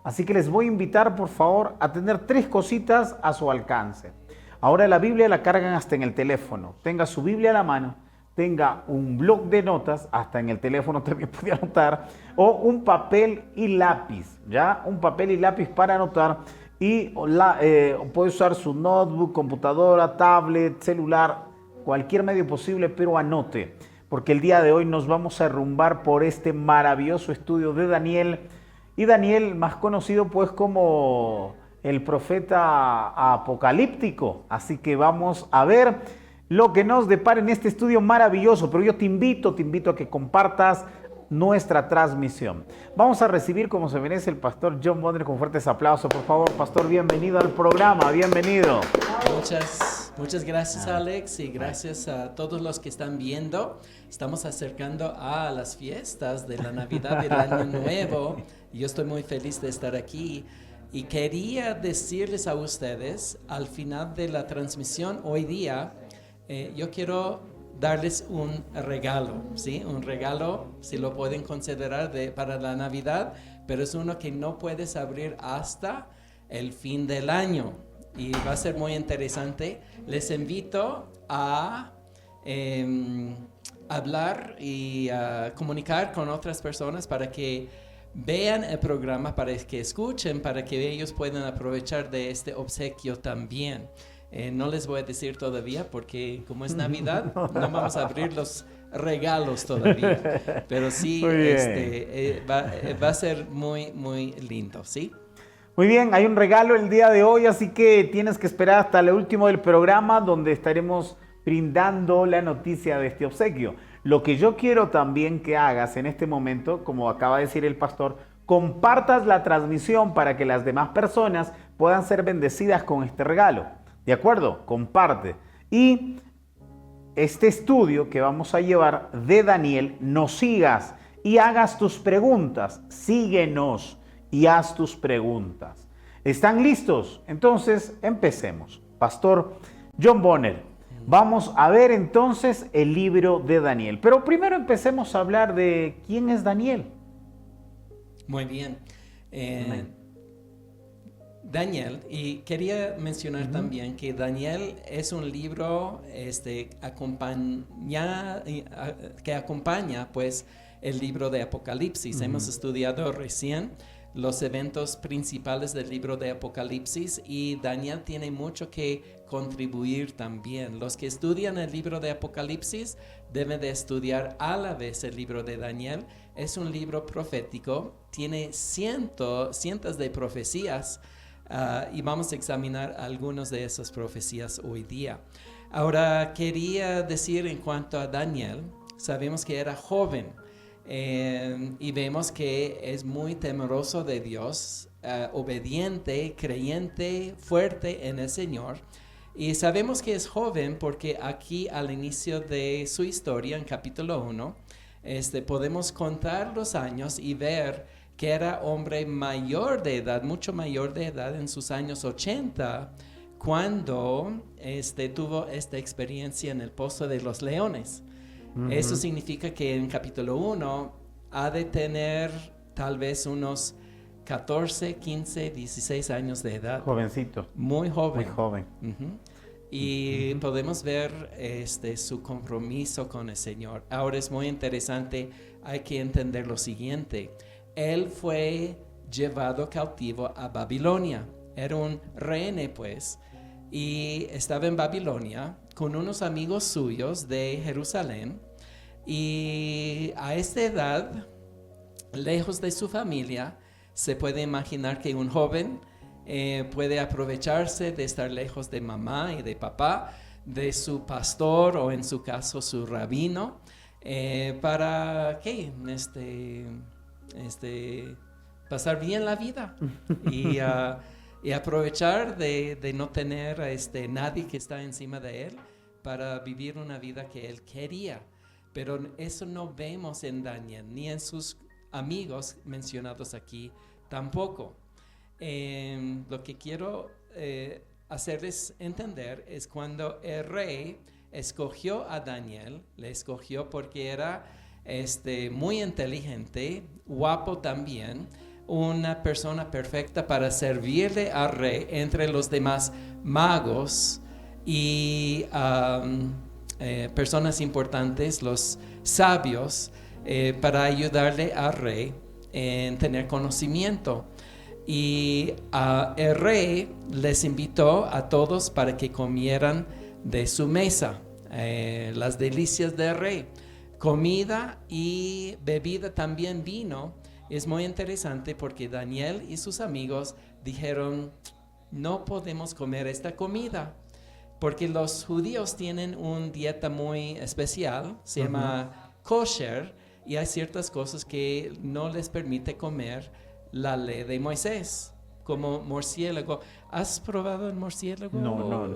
Así que les voy a invitar, por favor, a tener 3 cositas a su alcance. Ahora la Biblia la cargan hasta en el teléfono. Tenga su Biblia a la mano, tenga un bloc de notas, hasta en el teléfono también puede anotar, o un papel y lápiz, ¿ya? Un papel y lápiz para anotar y puede usar su notebook, computadora, tablet, celular, cualquier medio posible, pero anote, porque el día de hoy nos vamos a derrumbar por este maravilloso estudio de Daniel, y Daniel más conocido pues como el profeta apocalíptico. Así que vamos a ver lo que nos depara en este estudio maravilloso, pero yo te invito a que compartas nuestra transmisión. Vamos a recibir como se merece el pastor John Bonner con fuertes aplausos, por favor. Pastor, bienvenido al programa, bienvenido. Muchas gracias, Alex, y gracias a todos los que están viendo. Estamos acercando a las fiestas de la Navidad y el Año Nuevo. Yo estoy muy feliz de estar aquí y quería decirles a ustedes al final de la transmisión hoy día, yo quiero darles un regalo, ¿sí? Un regalo, si lo pueden considerar, para la Navidad, pero es uno que no puedes abrir hasta el fin del año. Y va a ser muy interesante. Les invito a hablar y a comunicar con otras personas para que vean el programa, para que escuchen, para que ellos puedan aprovechar de este obsequio también. No les voy a decir todavía porque como es Navidad no vamos a abrir los regalos todavía, pero sí va a ser muy, muy lindo, ¿sí? Muy bien, hay un regalo el día de hoy, así que tienes que esperar hasta el último del programa donde estaremos brindando la noticia de este obsequio. Lo que yo quiero también que hagas en este momento, como acaba de decir el pastor, compartas la transmisión para que las demás personas puedan ser bendecidas con este regalo. ¿De acuerdo? Comparte. Y este estudio que vamos a llevar de Daniel, nos sigas y hagas tus preguntas. Síguenos y haz tus preguntas. ¿Están listos? Entonces, empecemos. Pastor John Bonner, vamos a ver entonces el libro de Daniel. Pero primero empecemos a hablar de quién es Daniel. Muy bien. Daniel, y quería mencionar también que Daniel es un libro que acompaña pues el libro de Apocalipsis. Hemos estudiado recién los eventos principales del libro de Apocalipsis y Daniel tiene mucho que contribuir también. Los que estudian el libro de Apocalipsis deben de estudiar a la vez el libro de Daniel. Es un libro profético, tiene cientos de profecías y vamos a examinar algunas de esas profecías hoy día. Ahora quería decir en cuanto a Daniel, sabemos que era joven. Y vemos que es muy temeroso de Dios, obediente, creyente, fuerte en el Señor. Y sabemos que es joven porque aquí al inicio de su historia, en capítulo 1, podemos contar los años y ver que era hombre mayor de edad, mucho mayor de edad, en sus años 80, cuando tuvo esta experiencia en el Pozo de los Leones. Eso significa que en capítulo 1 ha de tener tal vez unos 14, 15, 16 años de edad. Jovencito. Muy joven. Muy joven. Y podemos ver su compromiso con el Señor. Ahora es muy interesante, hay que entender lo siguiente. Él fue llevado cautivo a Babilonia. Era un rehén pues. Y estaba en Babilonia con unos amigos suyos de Jerusalén, y a esta edad, lejos de su familia, se puede imaginar que un joven puede aprovecharse de estar lejos de mamá y de papá, de su pastor o en su caso su rabino, para ¿qué? Pasar bien la vida y aprovechar de no tener nadie que está encima de él para vivir una vida que él quería. Pero eso no vemos en Daniel, ni en sus amigos mencionados aquí tampoco. Lo que quiero hacerles entender es cuando el rey escogió a Daniel, le escogió porque era muy inteligente, guapo también, una persona perfecta para servirle al rey entre los demás magos y personas importantes, los sabios, para ayudarle al rey en tener conocimiento. Y el rey les invitó a todos para que comieran de su mesa, las delicias del rey, comida y bebida, también vino. Es muy interesante porque Daniel y sus amigos dijeron, no podemos comer esta comida, porque los judíos tienen una dieta muy especial, se llama kosher, y hay ciertas cosas que no les permite comer la ley de Moisés, como murciélago. ¿Has probado el murciélago? No.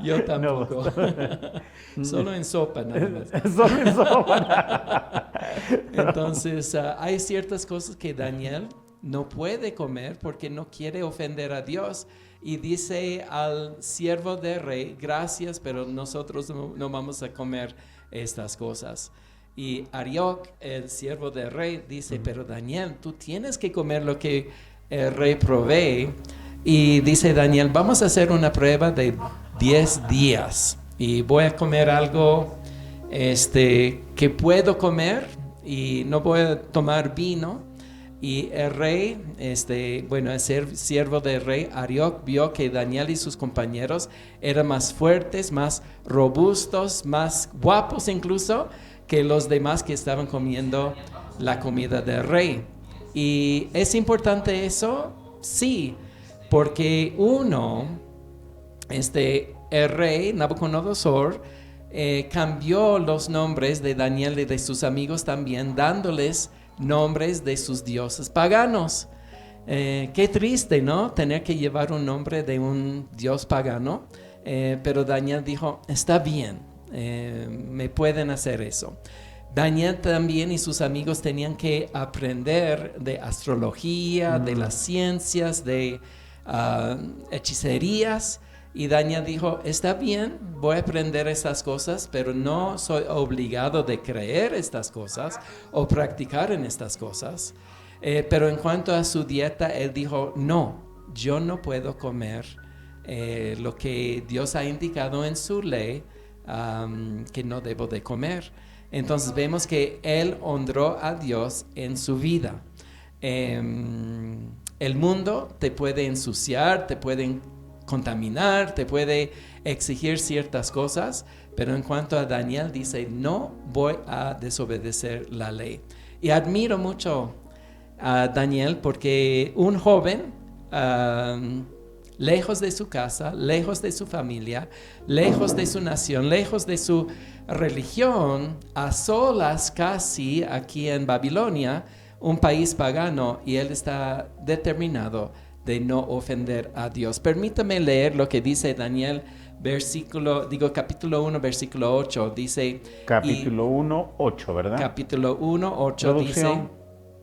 Yo tampoco. Solo en sopa nada más. Solo en sopa. Entonces, hay ciertas cosas que Daniel no puede comer porque no quiere ofender a Dios. Y dice al siervo del rey, gracias, pero nosotros no vamos a comer estas cosas. Y Arioc, el siervo del rey, dice, pero Daniel, tú tienes que comer lo que el rey provee. Y dice Daniel, vamos a hacer una prueba de 10 días. Y voy a comer algo que puedo comer y no voy a tomar vino. Y el rey, el siervo del rey, Arioc, vio que Daniel y sus compañeros eran más fuertes, más robustos, más guapos incluso que los demás que estaban comiendo la comida del rey. ¿Y es importante eso? Sí, porque el rey Nabucodonosor cambió los nombres de Daniel y de sus amigos también, dándoles nombres de sus dioses paganos. Qué triste, ¿no? Tener que llevar un nombre de un dios pagano, pero Daniel dijo, está bien, me pueden hacer eso. Daniel también y sus amigos tenían que aprender de astrología, de las ciencias, de hechicerías. Y Daniel dijo, está bien, voy a aprender estas cosas, pero no soy obligado de creer estas cosas o practicar en estas cosas. Pero en cuanto a su dieta, él dijo, no, yo no puedo comer lo que Dios ha indicado en su ley que no debo de comer. Entonces vemos que él honró a Dios en su vida. El mundo te puede ensuciar, te pueden contaminar, te puede exigir ciertas cosas, pero en cuanto a Daniel dice, no voy a desobedecer la ley. Y admiro mucho a Daniel porque un joven, lejos de su casa, lejos de su familia, lejos de su nación, lejos de su religión, a solas casi aquí en Babilonia, un país pagano, y él está determinado de no ofender a Dios. Permítame leer lo que dice Daniel, capítulo 1, versículo 8. Dice... Capítulo 1, 8, ¿verdad? Capítulo 1, 8 dice...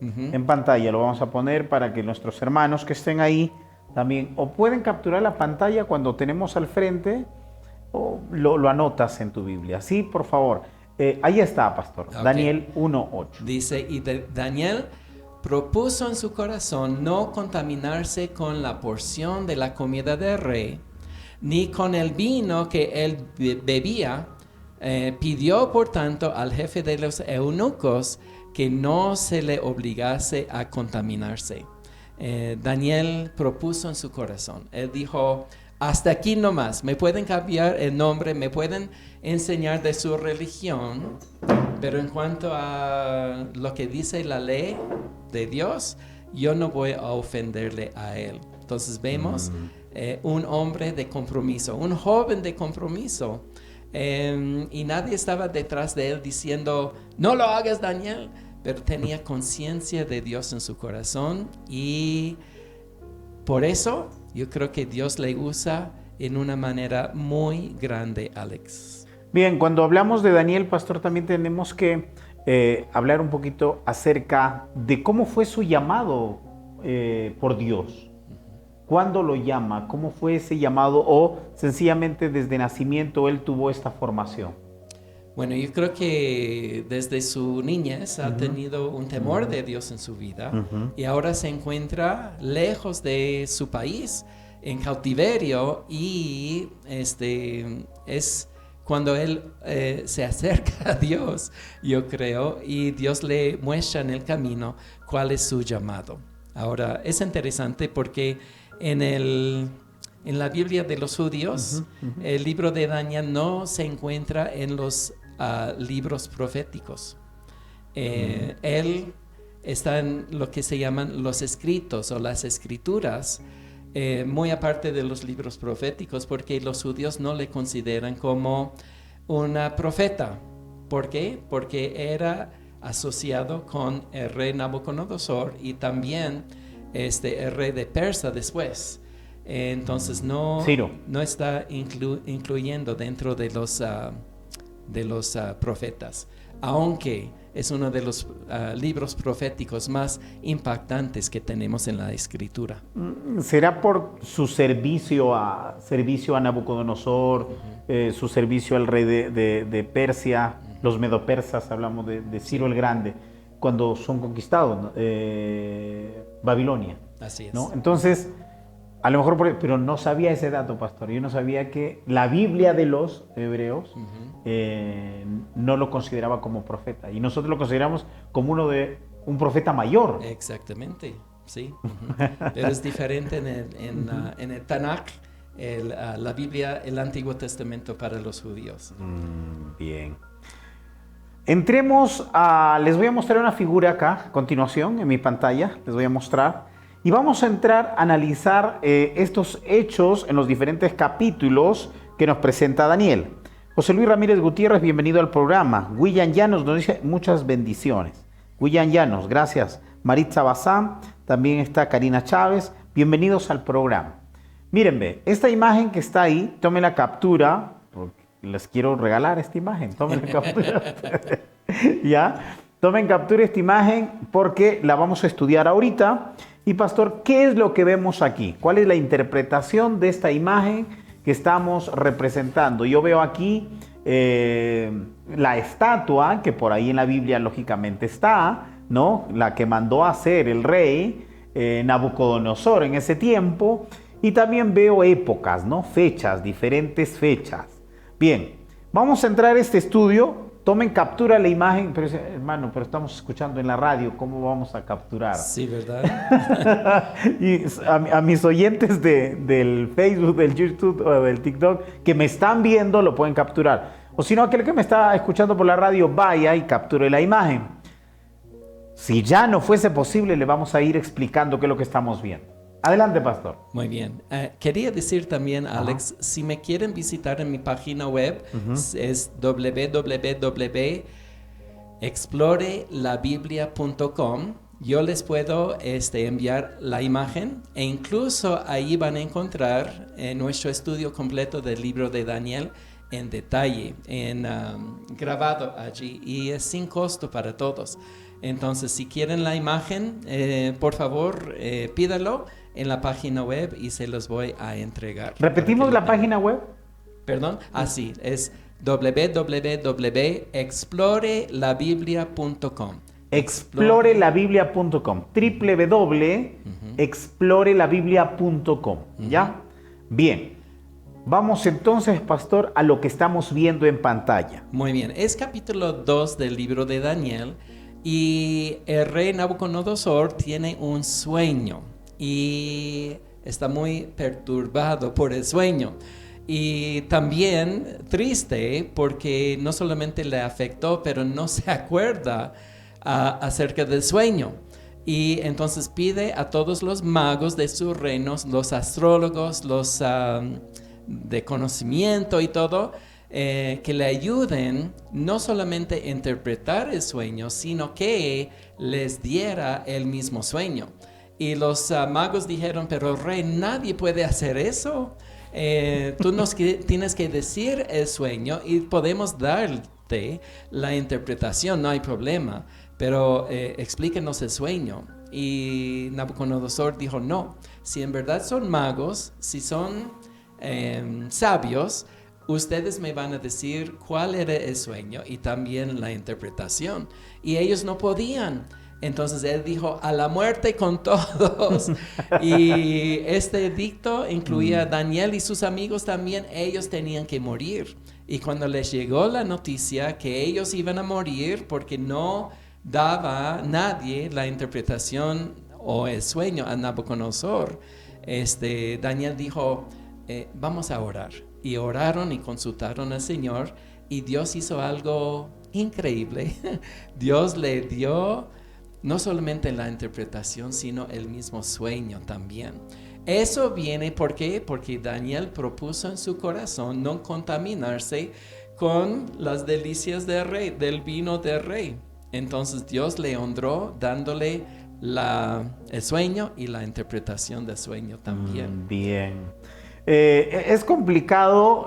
En pantalla lo vamos a poner para que nuestros hermanos que estén ahí también, o pueden capturar la pantalla cuando tenemos al frente, o lo anotas en tu Biblia. Sí, por favor. Ahí está, pastor. Okay. Daniel 1, 8. Dice, y Daniel propuso en su corazón no contaminarse con la porción de la comida del rey, ni con el vino que él bebía. Pidió, por tanto, al jefe de los eunucos que no se le obligase a contaminarse. Daniel propuso en su corazón. Él dijo, hasta aquí nomás, me pueden cambiar el nombre, me pueden enseñar de su religión, pero en cuanto a lo que dice la ley de Dios, yo no voy a ofenderle a él. Entonces vemos un hombre de compromiso, un joven de compromiso, y nadie estaba detrás de él diciendo, no lo hagas, Daniel, pero tenía conciencia de Dios en su corazón, y por eso yo creo que Dios le usa en una manera muy grande, Alex. Bien, cuando hablamos de Daniel, pastor, también tenemos que hablar un poquito acerca de cómo fue su llamado por Dios. ¿Cuándo lo llama? ¿Cómo fue ese llamado? ¿O sencillamente desde nacimiento él tuvo esta formación? Bueno, yo creo que desde su niñez ha tenido un temor de Dios en su vida y ahora se encuentra lejos de su país, en cautiverio, y es cuando él se acerca a Dios, yo creo, y Dios le muestra en el camino cuál es su llamado. Ahora, es interesante porque en la Biblia de los judíos, el libro de Daniel no se encuentra en los libros proféticos. Él está en lo que se llaman los escritos o las escrituras, muy aparte de los libros proféticos, porque los judíos no le consideran como una profeta. ¿Por qué? Porque era asociado con el rey Nabucodonosor y también el rey de Persia después. Entonces no está incluyendo dentro de los profetas, aunque es uno de los libros proféticos más impactantes que tenemos en la Escritura. ¿Será por su servicio a Nabucodonosor, su servicio al rey de Persia, los medopersas, hablamos de Ciro el Grande, cuando son conquistados Babilonia? Así es. ¿No? Entonces, a lo mejor, pero no sabía ese dato, pastor. Yo no sabía que la Biblia de los hebreos no lo consideraba como profeta. Y nosotros lo consideramos como un profeta mayor. Exactamente, sí. Pero es diferente en el Tanakh, la Biblia, el Antiguo Testamento para los judíos. Bien. Entremos les voy a mostrar una figura acá, a continuación, en mi pantalla. Les voy a mostrar. Y vamos a entrar a analizar estos hechos en los diferentes capítulos que nos presenta Daniel. José Luis Ramírez Gutiérrez, bienvenido al programa. William Llanos nos dice muchas bendiciones. William Llanos, gracias. Maritza Bazán, también está Karina Chávez. Bienvenidos al programa. Miren, esta imagen que está ahí, tomen la captura, porque les quiero regalar esta imagen. Tomen la captura. ¿Ya? Tomen captura esta imagen porque la vamos a estudiar ahorita. Y pastor, ¿qué es lo que vemos aquí? ¿Cuál es la interpretación de esta imagen que estamos representando? Yo veo aquí la estatua, que por ahí en la Biblia lógicamente está, ¿no? La que mandó a hacer el rey Nabucodonosor en ese tiempo. Y también veo épocas, ¿no? Fechas, diferentes fechas. Bien, vamos a entrar a este estudio. Tomen captura la imagen, pero hermano, pero estamos escuchando en la radio, ¿cómo vamos a capturar? Sí, ¿verdad? Y a mis oyentes del Facebook, del YouTube o del TikTok que me están viendo lo pueden capturar. O si no, aquel que me está escuchando por la radio, vaya y capture la imagen. Si ya no fuese posible, le vamos a ir explicando qué es lo que estamos viendo. Adelante, pastor. Muy bien. Quería decir también, Alex, si me quieren visitar en mi página web, es www.explorelabiblia.com. Yo les puedo enviar la imagen e incluso ahí van a encontrar nuestro estudio completo del libro de Daniel en detalle, grabado allí, y es sin costo para todos. Entonces, si quieren la imagen, por favor, pídalo en la página web y se los voy a entregar. ¿Repetimos la página web? Perdón, sí, es www.explorelabiblia.com. Explorelabiblia.com. www.explorelabiblia.com. ¿Ya? Bien. Vamos entonces, pastor, a lo que estamos viendo en pantalla. Muy bien. Es capítulo 2 del libro de Daniel y el rey Nabucodonosor tiene un sueño y está muy perturbado por el sueño. Y también triste porque no solamente le afectó, pero no se acuerda acerca del sueño. Y entonces pide a todos los magos de sus reinos, los astrólogos, los de conocimiento y todo, que le ayuden no solamente a interpretar el sueño, sino que les diera el mismo sueño. Y los magos dijeron, pero rey, nadie puede hacer eso. Tú nos tienes que decir el sueño y podemos darte la interpretación, no hay problema, pero explíquenos el sueño. Y Nabucodonosor dijo, no, si en verdad son magos, si son sabios, ustedes me van a decir cuál era el sueño y también la interpretación. Y ellos no podían. Entonces él dijo, a la muerte con todos. Y este edicto incluía a Daniel y sus amigos también. Ellos tenían que morir. Y cuando les llegó la noticia que ellos iban a morir porque no daba nadie la interpretación o el sueño a Nabucodonosor, Daniel dijo, vamos a orar. Y oraron y consultaron al Señor y Dios hizo algo increíble. Dios le dio no solamente la interpretación, sino el mismo sueño también. Eso viene, ¿por qué? Porque Daniel propuso en su corazón no contaminarse con las delicias del rey, del vino del rey. Entonces Dios le honró dándole el sueño y la interpretación del sueño también. Bien. Es complicado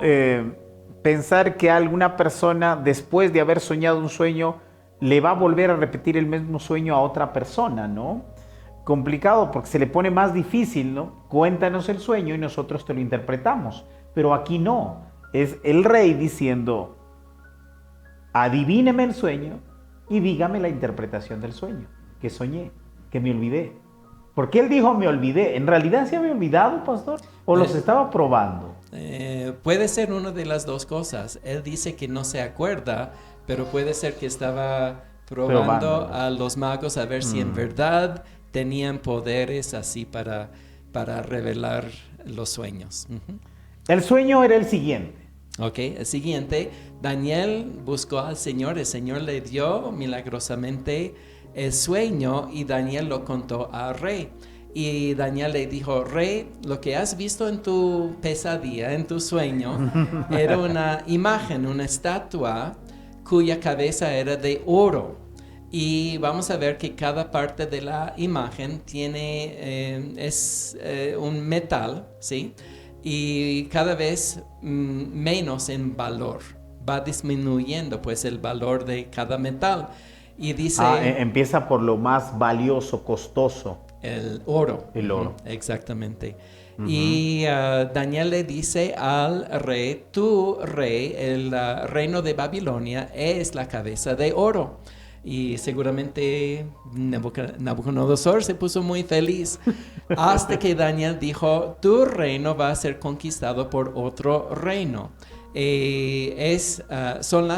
pensar que alguna persona, después de haber soñado un sueño, le va a volver a repetir el mismo sueño a otra persona, ¿no? Complicado porque se le pone más difícil, ¿no? Cuéntanos el sueño y nosotros te lo interpretamos. Pero aquí no. Es el rey diciendo, adivíneme el sueño y dígame la interpretación del sueño, que soñé, que me olvidé. ¿Por qué él dijo me olvidé? ¿En realidad se había olvidado, pastor? ¿O los estaba probando? Puede ser una de las dos cosas. Él dice que no se acuerda, pero puede ser que estaba probando a los magos a ver si en verdad tenían poderes así para revelar los sueños. El sueño era el siguiente. Ok, el siguiente, Daniel buscó al Señor, el Señor le dio milagrosamente el sueño y Daniel lo contó al rey. Y Daniel le dijo, rey, lo que has visto en tu pesadilla, en tu sueño, era una imagen, una estatua cuya cabeza era de oro. Y vamos a ver que cada parte de la imagen es un metal, ¿sí? Y cada vez menos en valor. Va disminuyendo pues el valor de cada metal. Y dice... empieza por lo más valioso, costoso. El oro. El oro. Exactamente. Y Daniel le dice al rey, tu rey, el reino de Babilonia es la cabeza de oro. Y seguramente Nabucodonosor se puso muy feliz hasta que Daniel dijo, tu reino va a ser conquistado por otro reino. Son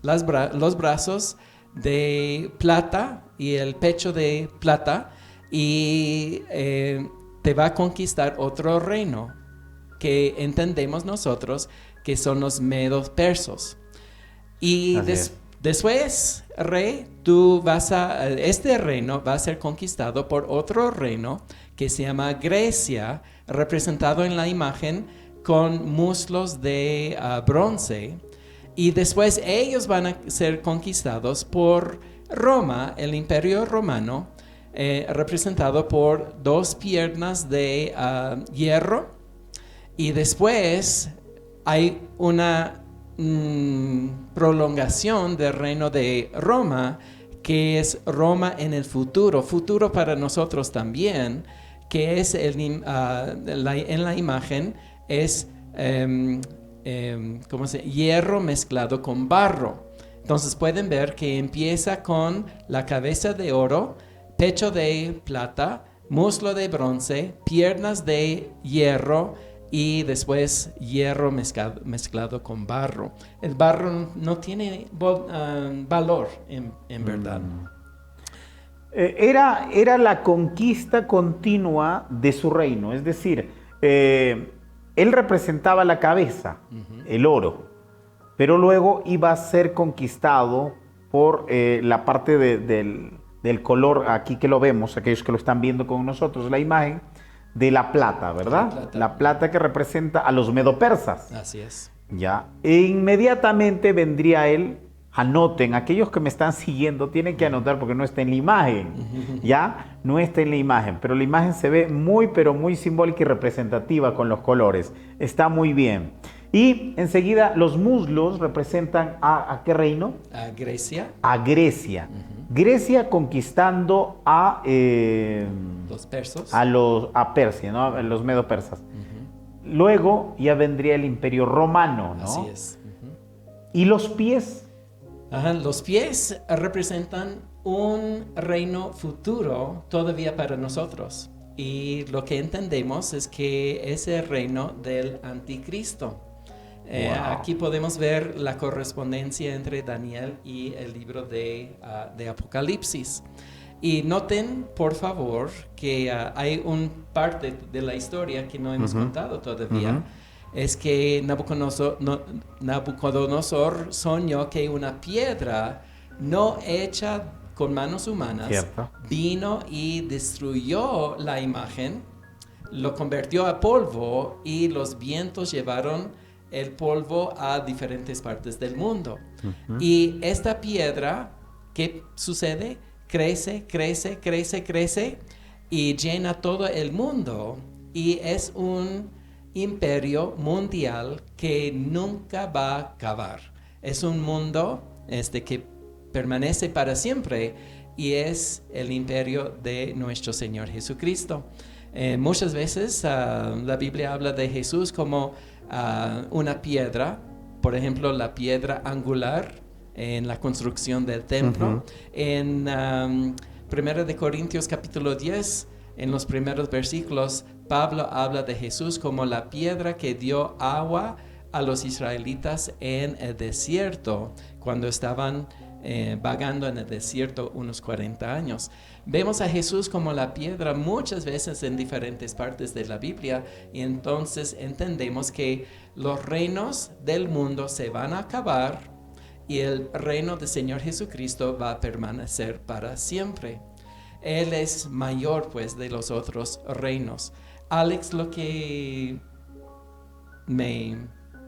los brazos de plata y el pecho de plata y te va a conquistar otro reino que entendemos nosotros que son los medos persos. Y después, rey, este reino va a ser conquistado por otro reino que se llama Grecia, representado en la imagen con muslos de bronce. Y después ellos van a ser conquistados por Roma, el imperio romano, representado por 2 piernas de hierro. Y después hay una prolongación del reino de Roma, que es Roma en el futuro para nosotros también, que es en la imagen es hierro mezclado con barro. Entonces pueden ver que empieza con la cabeza de oro, pecho de plata, muslo de bronce, piernas de hierro y después hierro mezclado con barro. El barro no tiene valor en verdad. Era la conquista continua de su reino, es decir, él representaba la cabeza, el oro, pero luego iba a ser conquistado por la parte del color, aquí que lo vemos, aquellos que lo están viendo con nosotros, la imagen de la plata, ¿verdad? La plata que representa a los medopersas. Así es. Ya, e inmediatamente vendría él. Anoten, aquellos que me están siguiendo tienen que anotar porque no está en la imagen, ¿ya? No está en la imagen, pero la imagen se ve muy, pero muy simbólica y representativa con los colores. Está muy bien. Y enseguida los muslos representan ¿a qué reino? A Grecia. A Grecia. Grecia conquistando a... los persos. A Persia, ¿no? A los medo-persas. luego ya vendría el Imperio Romano, ¿no? Así es. ¿Y los pies? Ajá, los pies representan un reino futuro todavía para nosotros. Y lo que entendemos es que es el reino del anticristo. Wow. Aquí podemos ver la correspondencia entre Daniel y el libro de Apocalipsis. Y noten, por favor, que hay un parte de la historia que no hemos contado todavía. Es que Nabucodonosor soñó que una piedra no hecha con manos humanas, Cierto, vino y destruyó la imagen, lo convirtió a polvo y los vientos llevaron el polvo a diferentes partes del mundo. Y esta piedra, ¿qué sucede? Crece, crece, crece, crece y llena todo el mundo y es un imperio mundial que nunca va a acabar. Es un mundo que permanece para siempre y es el imperio de nuestro Señor Jesucristo. Muchas veces la Biblia habla de Jesús como una piedra, por ejemplo, la piedra angular en la construcción del templo. En 1 Corintios capítulo 10, en los primeros versículos, Pablo habla de Jesús como la piedra que dio agua a los israelitas en el desierto, cuando estaban vagando en el desierto unos 40 años. Vemos a Jesús como la piedra muchas veces en diferentes partes de la Biblia y entonces entendemos que los reinos del mundo se van a acabar y el reino del Señor Jesucristo va a permanecer para siempre. Él es mayor, pues, de los otros reinos. Alex, lo que me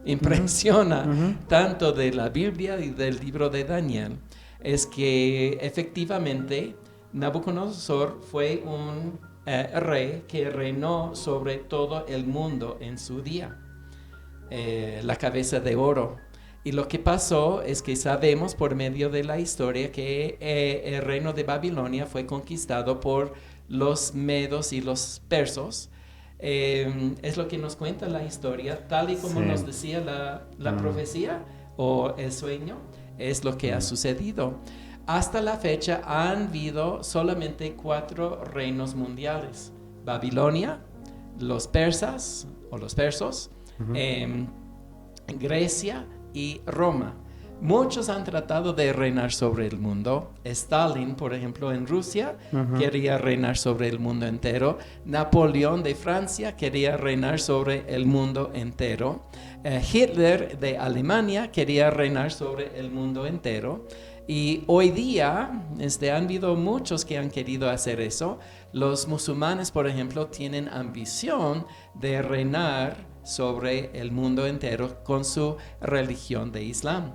impresiona tanto de la Biblia y del libro de Daniel es que efectivamente Nabucodonosor fue un rey que reinó sobre todo el mundo en su día, la cabeza de oro. Y lo que pasó es que sabemos por medio de la historia que el reino de Babilonia fue conquistado por los medos y los persos. Es lo que nos cuenta la historia, tal y como nos decía la profecía o el sueño, es lo que ha sucedido. Hasta la fecha han habido solamente 4 reinos mundiales: Babilonia, los persas o los persos, Grecia y Roma. Muchos han tratado de reinar sobre el mundo. Stalin, por ejemplo, en Rusia, quería reinar sobre el mundo entero. Napoleón de Francia quería reinar sobre el mundo entero. Hitler de Alemania quería reinar sobre el mundo entero. Y hoy día han habido muchos que han querido hacer eso. Los musulmanes, por ejemplo, tienen ambición de reinar sobre el mundo entero con su religión de Islam.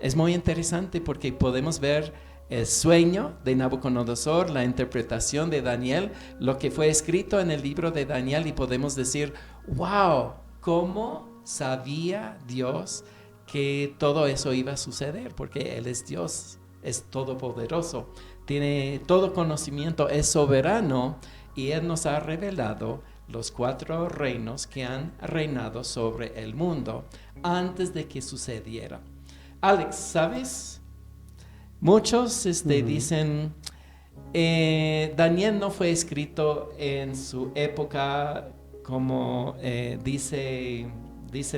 Es muy interesante porque podemos ver el sueño de Nabucodonosor, la interpretación de Daniel, lo que fue escrito en el libro de Daniel, y podemos decir, wow, ¿cómo sabía Dios que todo eso iba a suceder? Porque Él es Dios, es todopoderoso, tiene todo conocimiento, es soberano, y Él nos ha revelado los 4 reinos que han reinado sobre el mundo antes de que sucediera. Alex, ¿sabes? Muchos dicen, Daniel no fue escrito en su época como dicen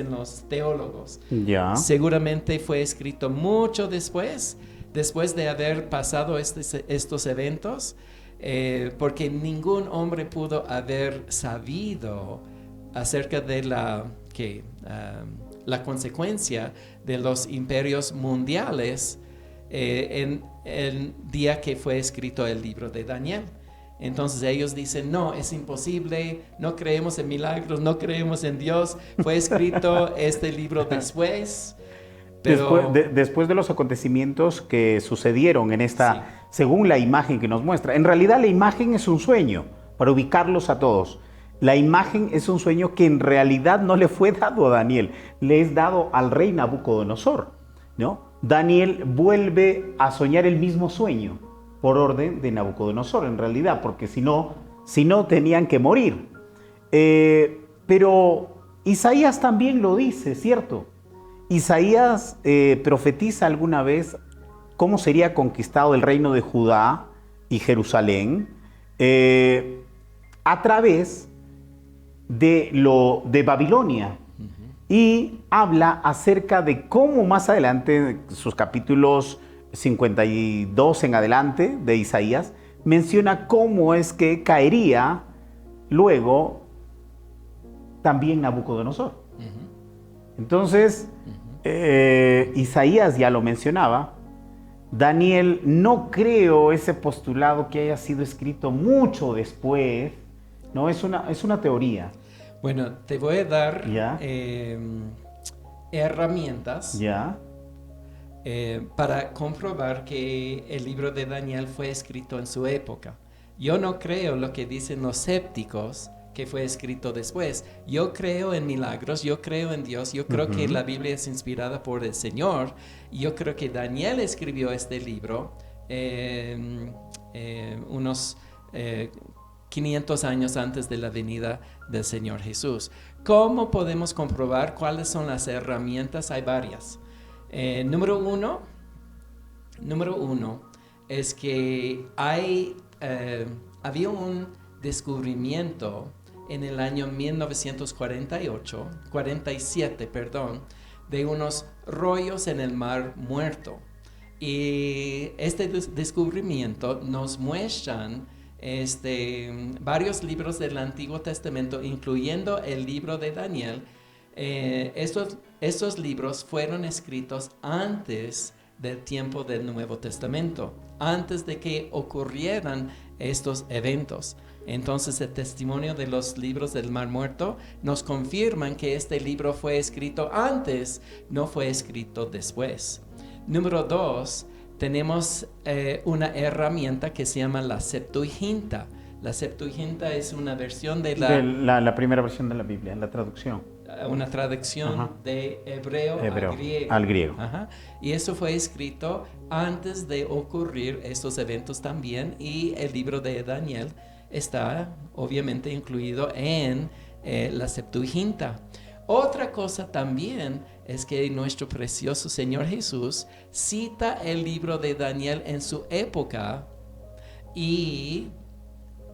los teólogos. Ya. Seguramente fue escrito mucho después de haber pasado estos eventos, porque ningún hombre pudo haber sabido acerca de la consecuencia de los imperios mundiales en el día que fue escrito el libro de Daniel. Entonces ellos dicen, no, es imposible, no creemos en milagros, no creemos en Dios, fue escrito este libro después. Pero Después de los acontecimientos que sucedieron en esta, según la imagen que nos muestra. En realidad la imagen es un sueño, para ubicarlos a todos. La imagen es un sueño que en realidad no le fue dado a Daniel, le es dado al rey Nabucodonosor, ¿no? Daniel vuelve a soñar el mismo sueño por orden de Nabucodonosor, en realidad, porque si no tenían que morir. Pero Isaías también lo dice, ¿cierto? Isaías profetiza alguna vez cómo sería conquistado el reino de Judá y Jerusalén a través de Babilonia. Y habla acerca de cómo más adelante, sus capítulos 52 en adelante de Isaías, menciona cómo es que caería luego también Nabucodonosor. Entonces, Isaías ya lo mencionaba. Daniel, no creo ese postulado que haya sido escrito mucho después. No, es una teoría. Bueno, te voy a dar ¿Ya? Herramientas ¿Ya? para comprobar que el libro de Daniel fue escrito en su época. Yo no creo lo que dicen los escépticos, que fue escrito después. Yo creo en milagros, yo creo en Dios, yo creo que la Biblia es inspirada por el Señor. Y yo creo que Daniel escribió este libro unos 500 años antes de la venida del Señor Jesús. ¿Cómo podemos comprobar cuáles son las herramientas? Hay varias. Número uno es que había un descubrimiento en el año 47, de unos rollos en el Mar Muerto. Y este descubrimiento nos muestran varios libros del Antiguo Testamento, incluyendo el libro de Daniel. Estos libros fueron escritos antes del tiempo del Nuevo Testamento, antes de que ocurrieran estos eventos. Entonces, el testimonio de los libros del Mar Muerto nos confirman que este libro fue escrito antes, no fue escrito después. Número 2, tenemos una herramienta que se llama la Septuaginta. La Septuaginta es una versión de la primera versión de la Biblia, la traducción. Una traducción de hebreo al griego. Ajá. Y eso fue escrito antes de ocurrir estos eventos también, y el libro de Daniel está obviamente incluido en la Septuaginta. Otra cosa también es que nuestro precioso Señor Jesús cita el libro de Daniel en su época, y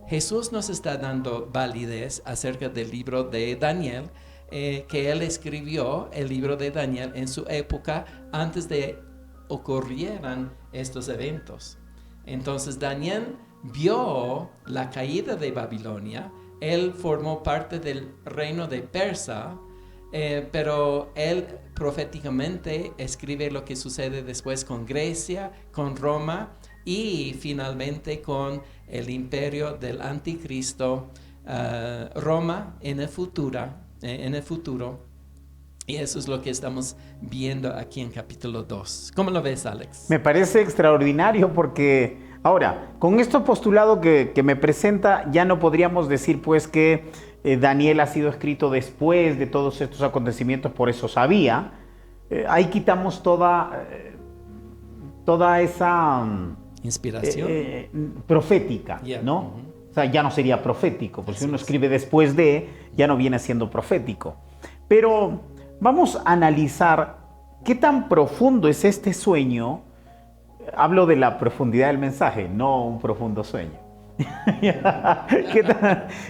Jesús nos está dando validez acerca del libro de Daniel, que Él escribió el libro de Daniel en su época antes de ocurrieran estos eventos. Entonces Daniel vio la caída de Babilonia. Él formó parte del reino de Persia, pero él proféticamente escribe lo que sucede después con Grecia, con Roma y finalmente con el imperio del anticristo, Roma en el futuro. Y eso es lo que estamos viendo aquí en capítulo 2. ¿Cómo lo ves, Alex? Me parece extraordinario porque, ahora, con este postulado que me presenta, ya no podríamos decir pues que Daniel ha sido escrito después de todos estos acontecimientos, por eso sabía. Ahí quitamos toda esa inspiración profética, ¿no? O sea, ya no sería profético, porque si uno escribe después de, ya no viene siendo profético. Pero vamos a analizar qué tan profundo es este sueño. Hablo de la profundidad del mensaje, no un profundo sueño.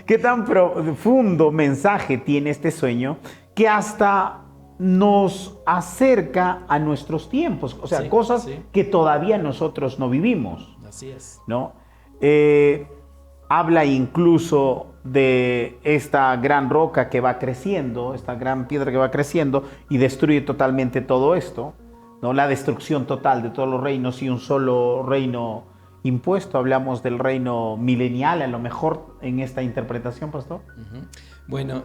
¿Qué tan profundo mensaje tiene este sueño que hasta nos acerca a nuestros tiempos? O sea, cosas que todavía nosotros no vivimos. Así es. ¿No? Habla incluso de esta gran roca que va creciendo, esta gran piedra que va creciendo y destruye totalmente todo esto, ¿no? La destrucción total de todos los reinos y un solo reino impuesto. Hablamos del reino milenial, a lo mejor, en esta interpretación, pastor. Bueno,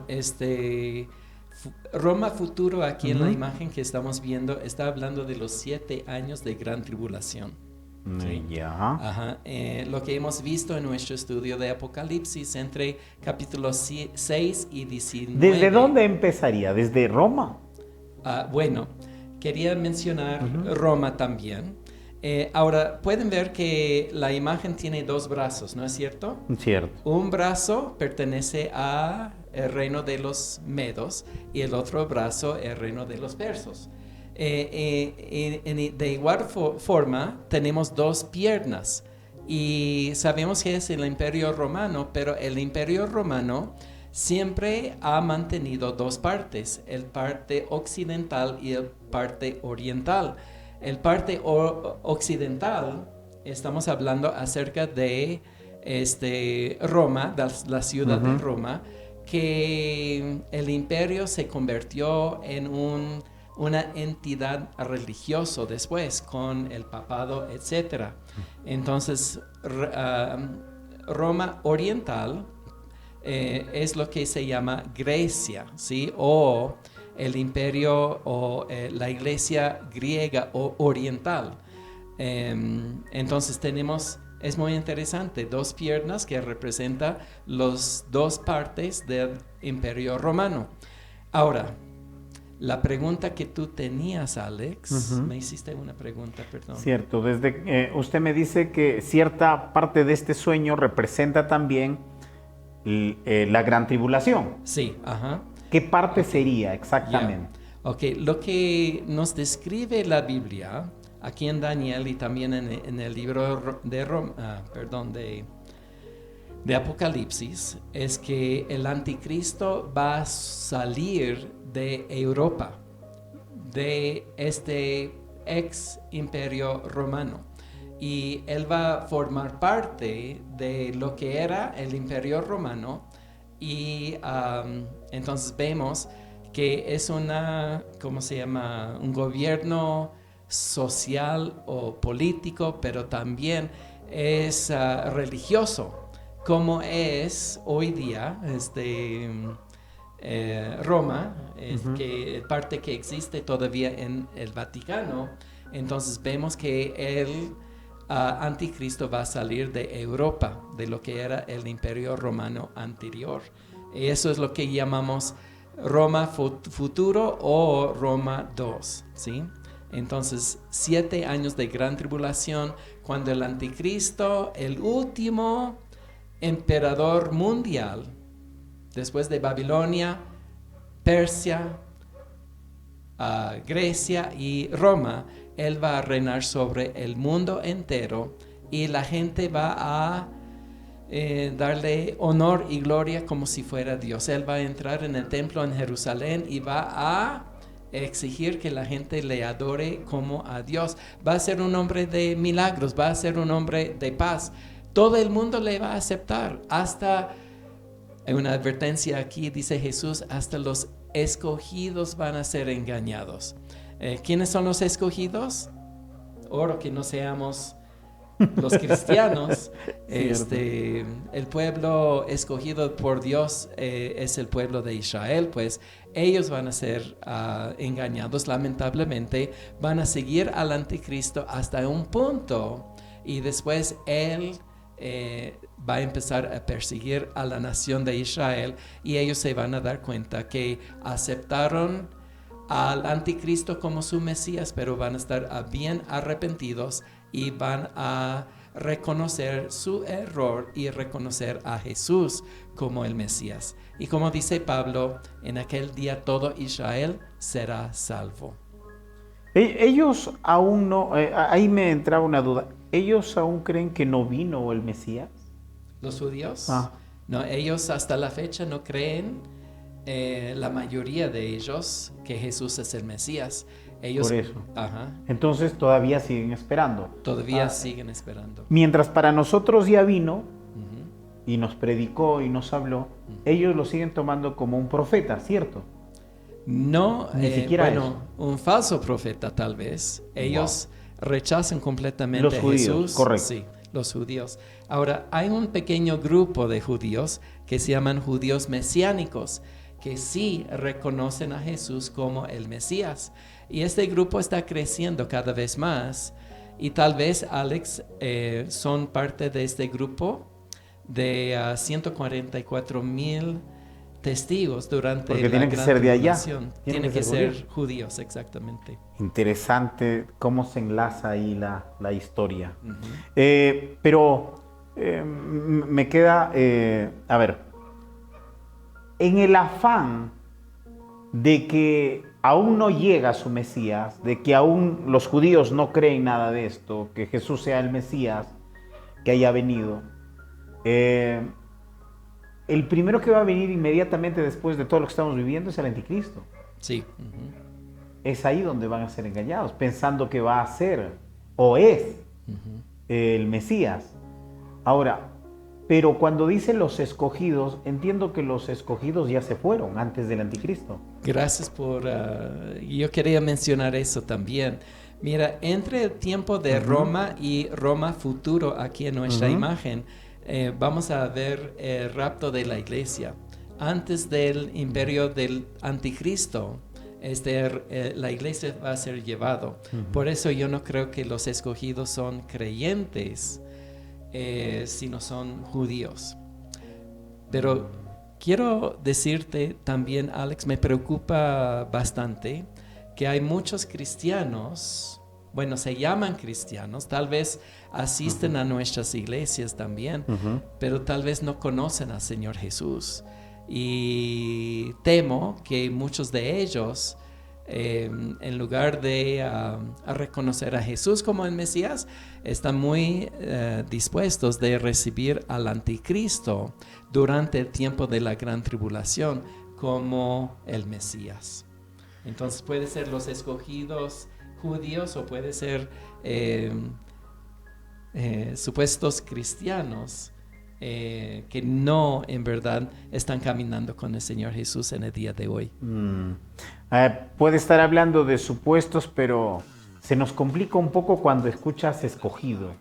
Roma futuro aquí en la imagen que estamos viendo está hablando de los 7 años de gran tribulación. ¿Sí? Ajá. Lo que hemos visto en nuestro estudio de Apocalipsis entre capítulos 6 y 19. ¿Desde dónde empezaría? ¿Desde Roma? Bueno, quería mencionar Roma también. Ahora, pueden ver que la imagen tiene dos brazos, ¿no es cierto? Cierto. Un brazo pertenece al reino de los medos y el otro brazo el reino de los persos. De igual forma, tenemos dos piernas y sabemos que es el Imperio Romano, pero el Imperio Romano siempre ha mantenido dos partes, el parte occidental y el parte oriental. El parte occidental, estamos hablando acerca de Roma, la ciudad de Roma, que el imperio se convirtió en una entidad religiosa después, con el papado, etc. Entonces, Roma oriental es lo que se llama Grecia, ¿sí? O el imperio o la iglesia griega o oriental. Entonces es muy interesante, dos piernas que representan las dos partes del imperio romano. Ahora, la pregunta que tú tenías, Alex, me hiciste una pregunta, perdón. Cierto, usted me dice que cierta parte de este sueño representa también la gran tribulación. Sí, ajá. ¿Qué parte sería exactamente? Yeah. Ok, lo que nos describe la Biblia, aquí en Daniel y también en el libro de Apocalipsis, es que el anticristo va a salir de Europa, de este ex imperio romano. Y él va a formar parte de lo que era el imperio romano. Y entonces vemos que es ¿cómo se llama? Un gobierno social o político, pero también es religioso, como es hoy día Roma, que parte que existe todavía en el Vaticano. Entonces vemos que el anticristo va a salir de Europa, de lo que era el imperio romano anterior. Y eso es lo que llamamos Roma futuro o Roma II, ¿sí? Entonces, 7 años de gran tribulación, cuando el anticristo, el último emperador mundial, después de Babilonia, Persia, Grecia y Roma, él va a reinar sobre el mundo entero y la gente va a darle honor y gloria como si fuera Dios. Él va a entrar en el templo en Jerusalén y va a exigir que la gente le adore como a Dios. Va a ser un hombre de milagros, va a ser un hombre de paz. Todo el mundo le va a aceptar. Hasta, hay una advertencia aquí, dice Jesús, hasta los escogidos van a ser engañados. ¿Quiénes son los escogidos? Oro que no seamos los cristianos. El pueblo escogido por Dios es el pueblo de Israel, pues ellos van a ser engañados, lamentablemente, van a seguir al anticristo hasta un punto y después él va a empezar a perseguir a la nación de Israel y ellos se van a dar cuenta que aceptaron al anticristo como su Mesías, pero van a estar bien arrepentidos y van a reconocer su error y reconocer a Jesús como el Mesías. Y como dice Pablo, en aquel día todo Israel será salvo. Ellos aún no, ahí me entraba una duda, ¿ellos aún creen que no vino el Mesías? ¿Los judíos? No, ellos hasta la fecha no creen, la mayoría de ellos, que Jesús es el Mesías. Ellos, por eso. Entonces todavía siguen esperando. Todavía siguen esperando. Mientras para nosotros ya vino y nos predicó y nos habló, ellos lo siguen tomando como un profeta, ¿cierto? No, ni siquiera eso. Un falso profeta tal vez. Ellos rechazan completamente los judíos, a Jesús. Correcto. Sí, los judíos. Ahora, hay un pequeño grupo de judíos que se llaman judíos mesiánicos, que sí reconocen a Jesús como el Mesías. Y este grupo está creciendo cada vez más. Y tal vez, Alex, son parte de este grupo de 144,000 testigos durante Porque la tienen que gran ser de allá. tribulación. Tienen Tienen que que ser ser judíos, exactamente. Interesante cómo se enlaza ahí la historia. Ujú. Pero me queda, a ver, en el afán de que aún no llega su Mesías, de que aún los judíos no creen nada de esto, que Jesús sea el Mesías que haya venido, el primero que va a venir inmediatamente después de todo lo que estamos viviendo es el anticristo. Sí. Ujú. Es ahí donde van a ser engañados, pensando que va a ser o es Ujú. el Mesías. Ahora, pero cuando dice los escogidos, entiendo que los escogidos ya se fueron antes del anticristo. Gracias por... yo quería mencionar eso también. Mira, entre el tiempo de Roma y Roma futuro, aquí en nuestra imagen, vamos a ver el rapto de la iglesia. Antes del imperio del anticristo, la iglesia va a ser llevado. Por eso yo no creo que los escogidos son creyentes, sino son judíos. Pero quiero decirte también, Alex, me preocupa bastante que hay muchos cristianos, bueno, se llaman cristianos, tal vez asisten a nuestras iglesias también, pero tal vez no conocen al Señor Jesús. Y temo que muchos de ellos, en lugar de a reconocer a Jesús como el Mesías, están muy dispuestos de recibir al anticristo durante el tiempo de la gran tribulación como el Mesías. Entonces puede ser los escogidos judíos o puede ser supuestos cristianos que no en verdad están caminando con el Señor Jesús en el día de hoy. Puede estar hablando de supuestos, pero se nos complica un poco cuando escuchas escogido.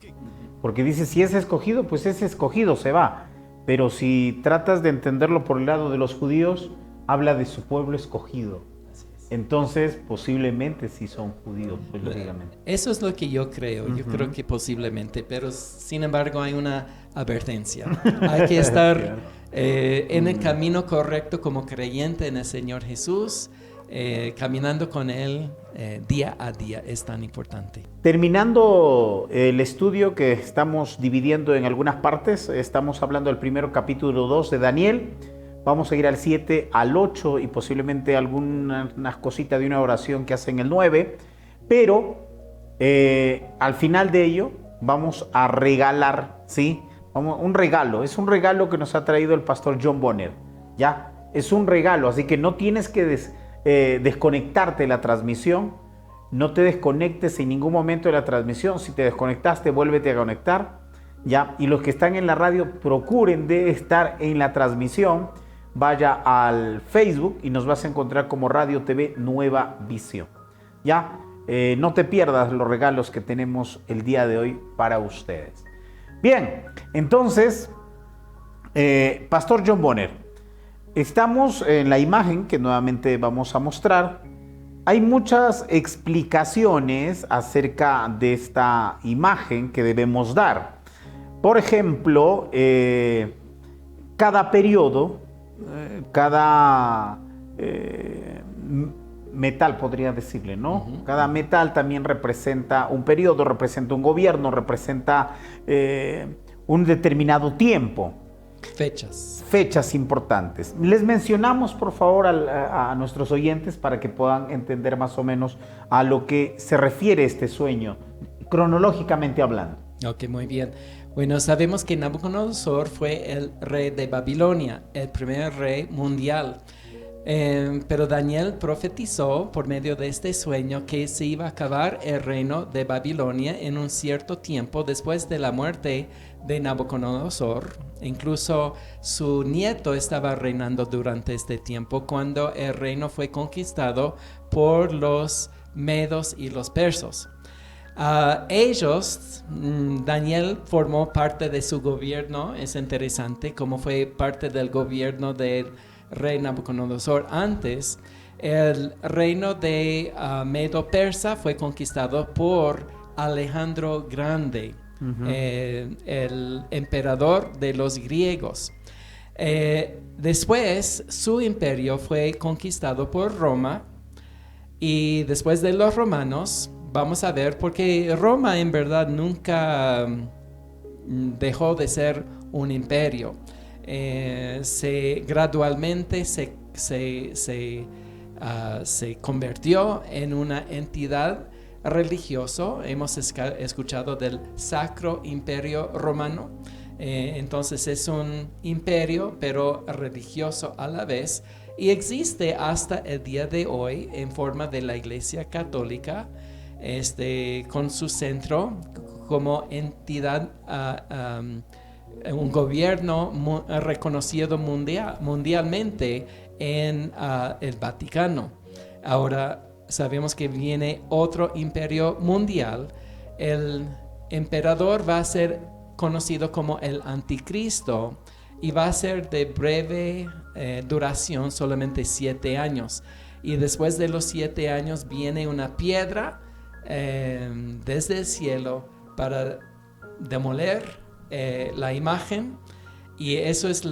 Porque dice, si es escogido, pues es escogido, se va. Pero si tratas de entenderlo por el lado de los judíos, habla de su pueblo escogido. Entonces, posiblemente sí son judíos, pues, lógicamente. Eso es lo que yo creo. Yo creo que posiblemente, pero sin embargo hay una advertencia. Hay que estar en el camino correcto como creyente en el Señor Jesús, caminando con Él día a día. Es tan importante. Terminando el estudio que estamos dividiendo en algunas partes, estamos hablando del primero capítulo 2 de Daniel. Vamos a ir al 7, al 8 y posiblemente algunas cositas de una oración que hacen el 9. Pero al final de ello vamos a regalar, ¿sí? Un regalo. Es un regalo que nos ha traído el pastor John Bonner. ¿Ya? Es un regalo, así que no tienes que desconectarte de la transmisión. No te desconectes en ningún momento de la transmisión. Si te desconectaste, vuélvete a conectar. ¿Ya? Y los que están en la radio, procuren de estar en la transmisión. Vaya al Facebook y nos vas a encontrar como Radio TV Nueva Visión. ¿Ya? No te pierdas los regalos que tenemos el día de hoy para ustedes. Bien, entonces, Pastor John Bonner, estamos en la imagen que nuevamente vamos a mostrar. Hay muchas explicaciones acerca de esta imagen que debemos dar. Por ejemplo, cada periodo, cada metal, podría decirle, ¿no? Cada metal también representa un periodo, representa un gobierno, representa un determinado tiempo. Fechas importantes. Les mencionamos, por favor, a nuestros oyentes para que puedan entender más o menos a lo que se refiere este sueño, cronológicamente hablando. Ok, muy bien. Bueno, sabemos que Nabucodonosor fue el rey de Babilonia, el primer rey mundial. Pero Daniel profetizó por medio de este sueño que se iba a acabar el reino de Babilonia en un cierto tiempo después de la muerte de Nabucodonosor. Incluso su nieto estaba reinando durante este tiempo cuando el reino fue conquistado por los medos y los persas. Daniel formó parte de su gobierno. Es interesante cómo fue parte del gobierno del rey Nabucodonosor. Antes, el reino de Medo-Persa fue conquistado por Alejandro Grande, el emperador de los griegos. Después, su imperio fue conquistado por Roma y después de los romanos, vamos a ver, porque Roma en verdad nunca dejó de ser un imperio. Gradualmente se convirtió en una entidad religiosa. Hemos escuchado del Sacro Imperio Romano. Entonces es un imperio, pero religioso a la vez. Y existe hasta el día de hoy en forma de la Iglesia Católica, con su centro como entidad, un gobierno reconocido mundialmente en el Vaticano. Ahora sabemos que viene otro imperio mundial. El emperador va a ser conocido como el Anticristo y va a ser de breve duración, solamente 7 años. Y después de los 7 años viene una piedra desde el cielo para demoler la imagen, y eso es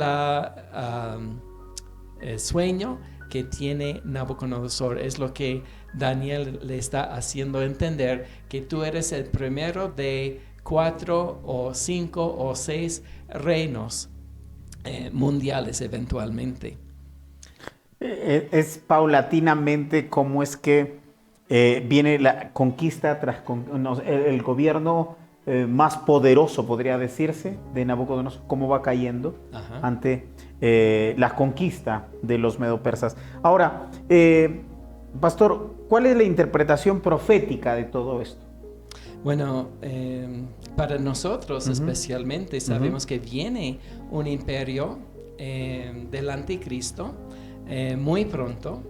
el sueño que tiene Nabucodonosor. Es lo que Daniel le está haciendo entender, que tú eres el primero de 4 o 5 o 6 reinos mundiales eventualmente. Es paulatinamente cómo es que viene la conquista tras el gobierno más poderoso, podría decirse, de Nabucodonosor, cómo va cayendo ante la conquista de los medo-persas. Ahora, pastor, ¿cuál es la interpretación profética de todo esto? Bueno, para nosotros especialmente sabemos que viene un imperio del Anticristo muy pronto,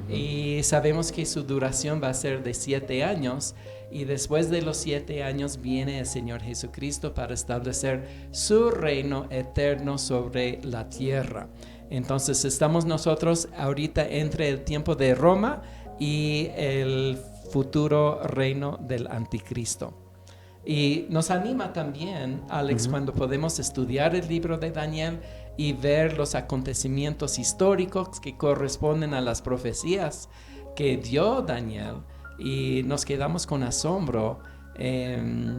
y sabemos que su duración va a ser de 7 años, y después de los 7 años viene el Señor Jesucristo para establecer su reino eterno sobre la tierra. Entonces estamos nosotros ahorita entre el tiempo de Roma y el futuro reino del Anticristo. Y nos anima también, Alex, cuando podemos estudiar el libro de Daniel y ver los acontecimientos históricos que corresponden a las profecías que dio Daniel, y nos quedamos con asombro,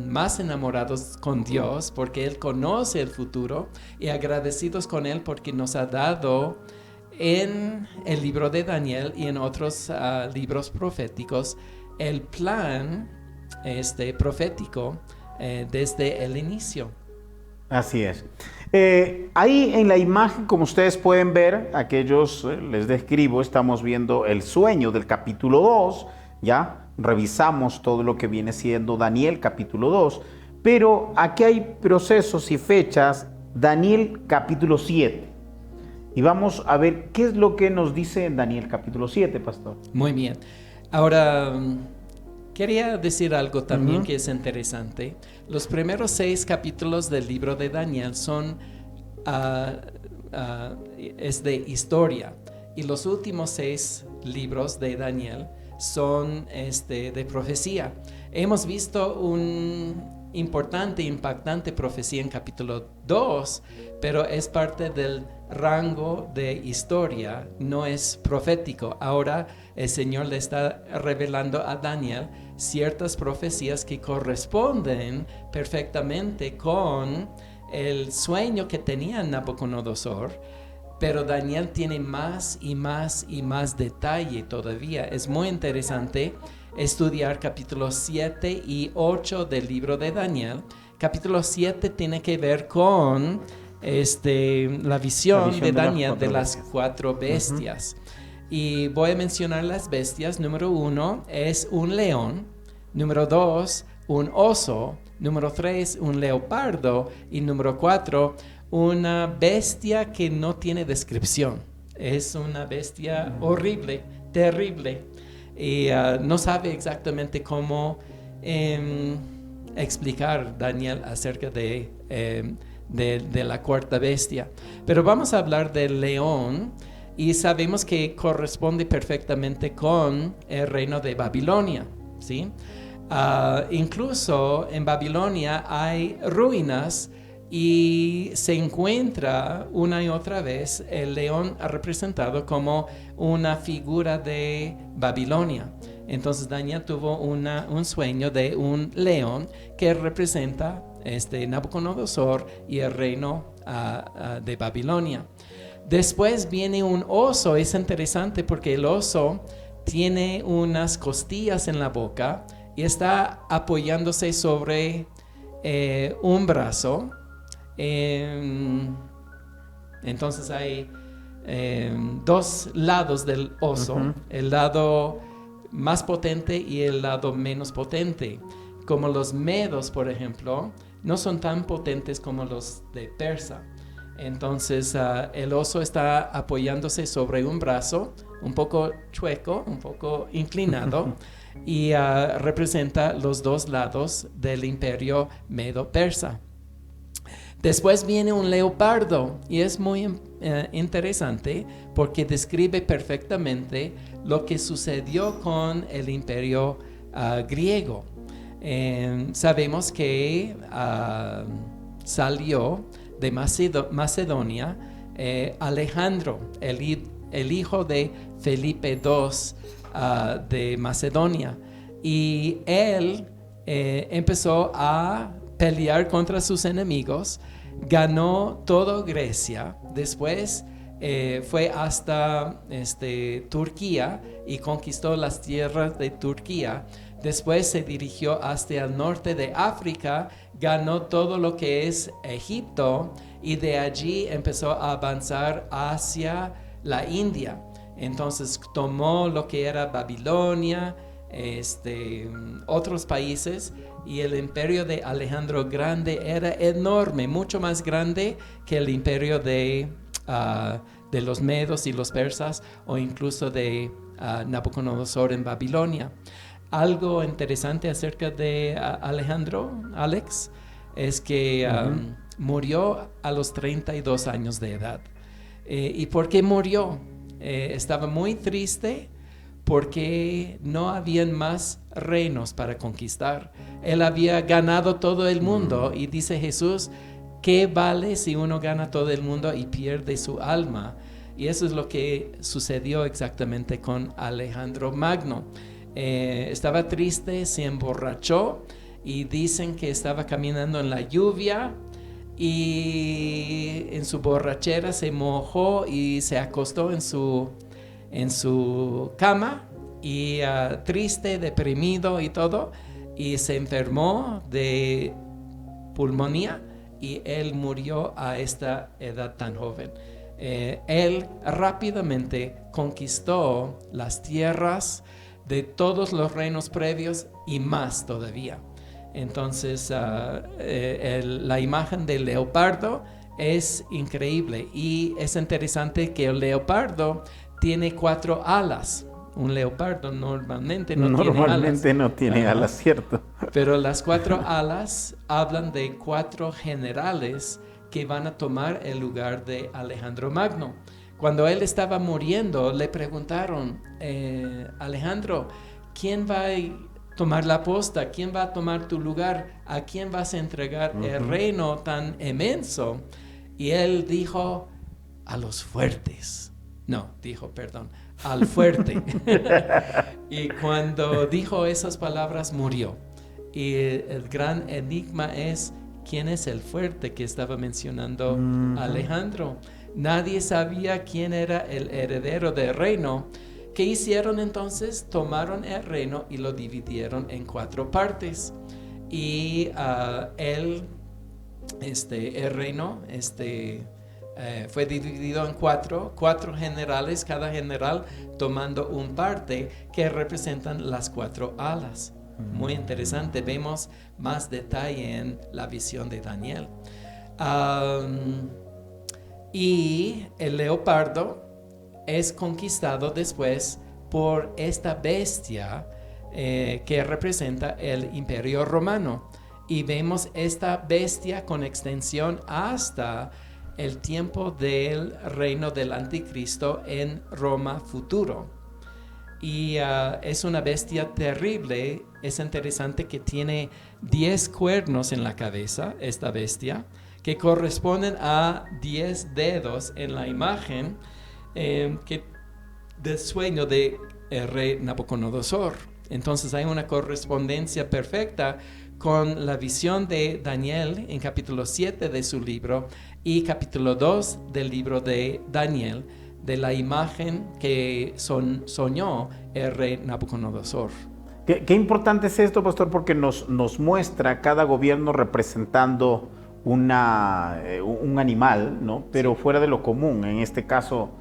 más enamorados con Dios porque Él conoce el futuro, y agradecidos con Él porque nos ha dado en el libro de Daniel y en otros libros proféticos el plan profético desde el inicio. Así es. Ahí en la imagen, como ustedes pueden ver, aquellos les describo, estamos viendo el sueño del capítulo 2, ya revisamos todo lo que viene siendo Daniel capítulo 2, pero aquí hay procesos y fechas, Daniel capítulo 7. Y vamos a ver qué es lo que nos dice en Daniel capítulo 7, pastor. Muy bien. Ahora, quería decir algo también que es interesante. Los primeros 6 capítulos del libro de Daniel es de historia, y los últimos 6 libros de Daniel son de profecía. Hemos visto un importante, impactante profecía en capítulo 2, pero es parte del rango de historia, no es profético. Ahora el Señor le está revelando a Daniel ciertas profecías que corresponden perfectamente con el sueño que tenía Nabucodonosor, pero Daniel tiene más y más y más detalle todavía. Es muy interesante estudiar capítulos 7 y 8 del libro de Daniel. Capítulo 7 tiene que ver con la visión de Daniel de las 4 bestias. Y voy a mencionar las bestias. Número 1 es un león. Número 2, un oso. Número 3, un leopardo. Y número 4, una bestia que no tiene descripción. Es una bestia horrible, terrible. Y no sabe exactamente cómo explicar Daniel acerca de la cuarta bestia. Pero vamos a hablar del león, y sabemos que corresponde perfectamente con el reino de Babilonia, ¿sí? Incluso en Babilonia hay ruinas y se encuentra una y otra vez el león representado como una figura de Babilonia. Entonces Daniel tuvo un sueño de un león que representa Nabucodonosor y el reino de Babilonia. Después viene un oso. Es interesante porque el oso tiene unas costillas en la boca y está apoyándose sobre un brazo. Entonces hay dos lados del oso, el lado más potente y el lado menos potente. Como los medos, por ejemplo, no son tan potentes como los de Persa. Entonces el oso está apoyándose sobre un brazo un poco chueco, un poco inclinado y representa los dos lados del imperio medo-persa. Después viene un leopardo y es muy interesante porque describe perfectamente lo que sucedió con el imperio griego. Sabemos que salió de Macedonia Alejandro, el hijo de Felipe II de Macedonia, y él empezó a pelear contra sus enemigos, ganó toda Grecia, después fue hasta Turquía y conquistó las tierras de Turquía. Después se dirigió hasta el norte de África, ganó todo lo que es Egipto y de allí empezó a avanzar hacia la India. Entonces tomó lo que era Babilonia, otros países, y el imperio de Alejandro Grande era enorme, mucho más grande que el imperio de los medos y los persas o incluso de Nabucodonosor en Babilonia. Algo interesante acerca de Alejandro, Alex, es que murió a los 32 años de edad. ¿Y por qué murió? Estaba muy triste porque no habían más reinos para conquistar. Él había ganado todo el mundo y dice Jesús, ¿qué vale si uno gana todo el mundo y pierde su alma? Y eso es lo que sucedió exactamente con Alejandro Magno. Estaba triste, se emborrachó y dicen que estaba caminando en la lluvia y en su borrachera se mojó y se acostó en su cama y triste, deprimido y todo, y se enfermó de pulmonía y él murió a esta edad tan joven. Él rápidamente conquistó las tierras de todos los reinos previos y más todavía. Entonces la imagen del leopardo es increíble y es interesante que el leopardo tiene 4 alas. Un leopardo normalmente no tiene alas, ¿cierto? Pero las 4 alas hablan de 4 generales que van a tomar el lugar de Alejandro Magno. Cuando él estaba muriendo, le preguntaron, Alejandro, ¿quién va a tomar la posta? ¿Quién va a tomar tu lugar? ¿A quién vas a entregar el reino tan inmenso? Y él dijo, a los fuertes. No, dijo, perdón, al fuerte. Y cuando dijo esas palabras, murió. Y el gran enigma es, ¿quién es el fuerte que estaba mencionando Alejandro? Nadie sabía quién era el heredero del reino. ¿Qué hicieron entonces? Tomaron el reino y lo dividieron en 4 partes. Y el reino fue dividido en 4 generales, cada general tomando un parte que representan las 4 alas. Muy interesante, vemos más detalle en la visión de Daniel. Y el leopardo es conquistado después por esta bestia que representa el imperio romano. Y vemos esta bestia con extensión hasta el tiempo del reino del anticristo en Roma futuro. Y es una bestia terrible. Es interesante que tiene 10 cuernos en la cabeza, esta bestia, que corresponden a 10 dedos en la imagen del sueño de el rey Nabucodonosor. Entonces hay una correspondencia perfecta con la visión de Daniel en capítulo 7 de su libro y capítulo 2 del libro de Daniel, de la imagen que soñó el rey Nabucodonosor. Qué importante es esto, pastor, porque nos muestra cada gobierno representando un animal, ¿no? Pero fuera de lo común. En este caso,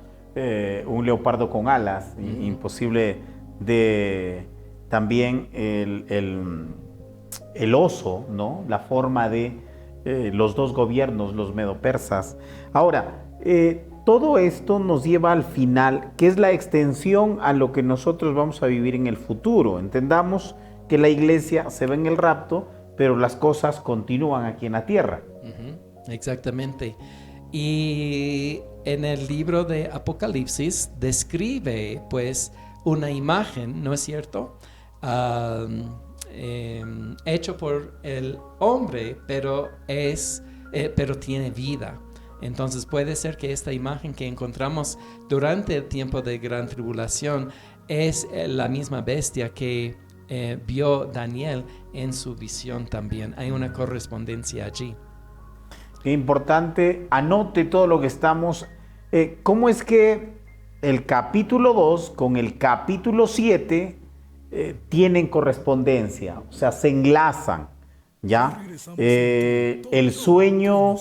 un leopardo con alas, imposible de también el oso, ¿no? La forma de los dos gobiernos, los medo-persas. Ahora, todo esto nos lleva al final, que es la extensión a lo que nosotros vamos a vivir en el futuro. Entendamos que la iglesia se va en el rapto, pero las cosas continúan aquí en la tierra. Exactamente. Y en el libro de Apocalipsis describe pues una imagen, ¿no es cierto? Hecho por el hombre, pero tiene vida. Entonces puede ser que esta imagen que encontramos durante el tiempo de gran tribulación es la misma bestia que vio Daniel en su visión también. Hay una correspondencia allí. Qué importante, anote todo lo que estamos. ¿Cómo es que el capítulo 2 con el capítulo 7 tienen correspondencia? O sea, se enlazan, ¿ya? El sueño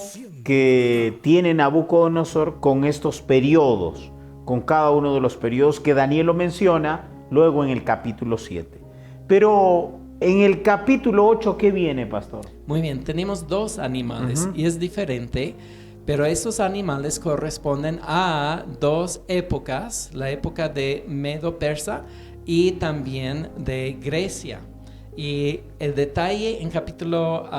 que tiene Nabucodonosor con estos periodos, con cada uno de los periodos que Daniel lo menciona luego en el capítulo 7. Pero en el capítulo 8, ¿qué viene, pastor? Muy bien, tenemos dos animales y es diferente, pero esos animales corresponden a dos épocas, la época de Medo-Persa y también de Grecia. Y el detalle en capítulo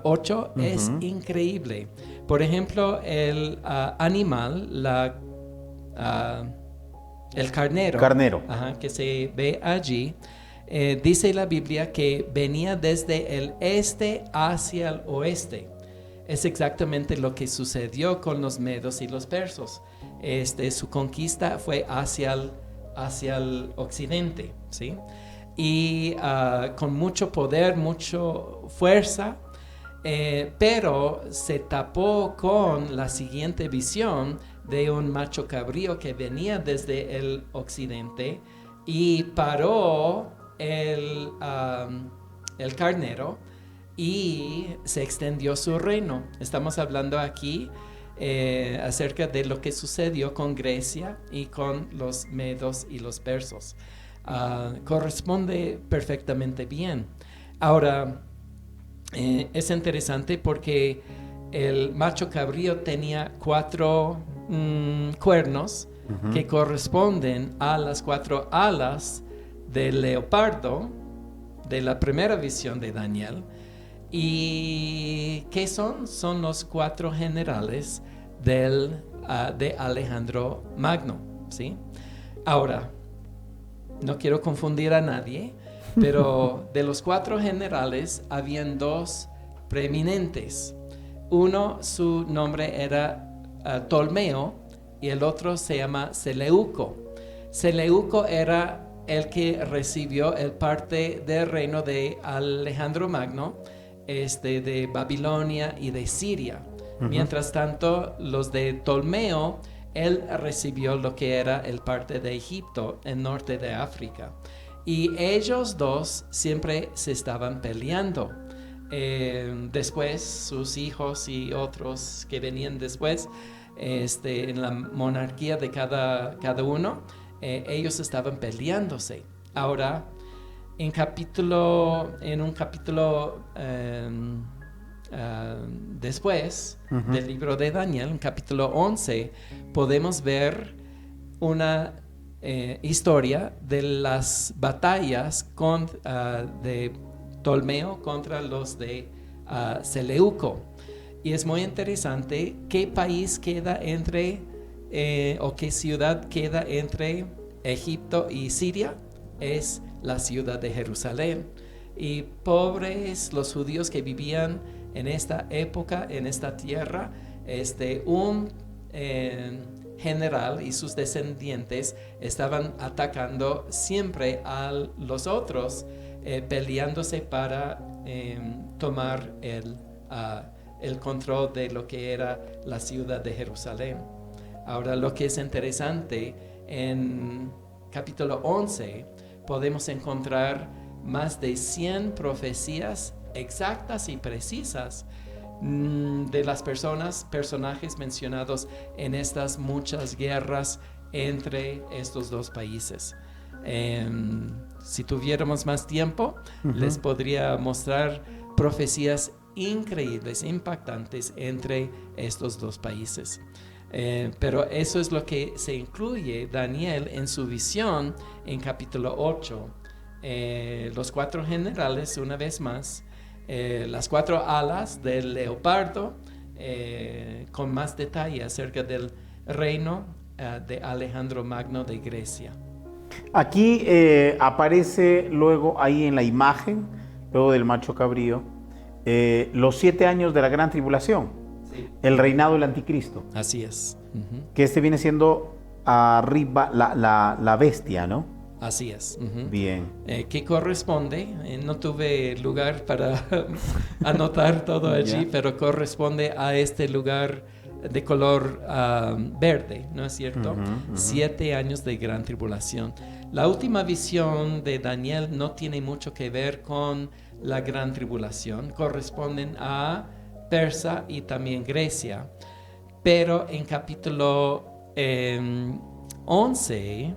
8 es increíble. Por ejemplo, el animal, el carnero. Que se ve allí, dice la Biblia que venía desde el este hacia el oeste. Es exactamente lo que sucedió con los medos y los persos. Su conquista fue hacia el occidente, ¿sí? Y con mucho poder, mucha fuerza, pero se tapó con la siguiente visión de un macho cabrío que venía desde el occidente y paró el carnero y se extendió su reino. Estamos hablando aquí acerca de lo que sucedió con Grecia y con los medos y los persos. Corresponde perfectamente bien. Ahora, es interesante porque el macho cabrío tenía 4 cuernos que corresponden a las 4 alas del leopardo de la primera visión de Daniel. ¿Y qué son? Son los 4 generales de Alejandro Magno, ¿sí? Ahora, no quiero confundir a nadie, pero de los 4 generales habían 2 preeminentes. Uno, su nombre era Ptolomeo y el otro se llama Seleuco. Seleuco era el que recibió el parte del reino de Alejandro Magno, de Babilonia y de Siria. Mientras tanto, los de Ptolomeo, él recibió lo que era el parte de Egipto, el norte de África. Y ellos dos siempre se estaban peleando. Después, sus hijos y otros que venían después, en la monarquía de cada uno, ellos estaban peleándose. Ahora, en un capítulo después del libro de Daniel, en capítulo 11, podemos ver una historia de las batallas de Ptolomeo contra los de Seleuco. Y es muy interesante qué país queda o qué ciudad queda entre Egipto y Siria. Es la ciudad de Jerusalén. Y pobres los judíos que vivían en esta época, en esta tierra, un general y sus descendientes estaban atacando siempre a los otros, peleándose para tomar el control de lo que era la ciudad de Jerusalén. Ahora, lo que es interesante, en capítulo 11 podemos encontrar más de 100 profecías exactas y precisas de las personajes mencionados en estas muchas guerras entre estos dos países. Si tuviéramos más tiempo, les podría mostrar profecías increíbles, impactantes entre estos dos países. Pero eso es lo que se incluye Daniel en su visión en capítulo 8. Los 4 generales, una vez más, las 4 alas del leopardo, con más detalle acerca del reino de Alejandro Magno de Grecia. Aquí aparece luego ahí en la imagen, luego del macho cabrío, los 7 años de la gran tribulación, sí. El reinado del anticristo. Así es. Que viene siendo arriba la bestia, ¿no? Así es. Bien. Que corresponde, no tuve lugar para anotar todo allí, pero corresponde a este lugar de color verde, ¿no es cierto? 7 años de gran tribulación. La última visión de Daniel no tiene mucho que ver con la gran tribulación, corresponden a Persia y también Grecia, pero en capítulo 11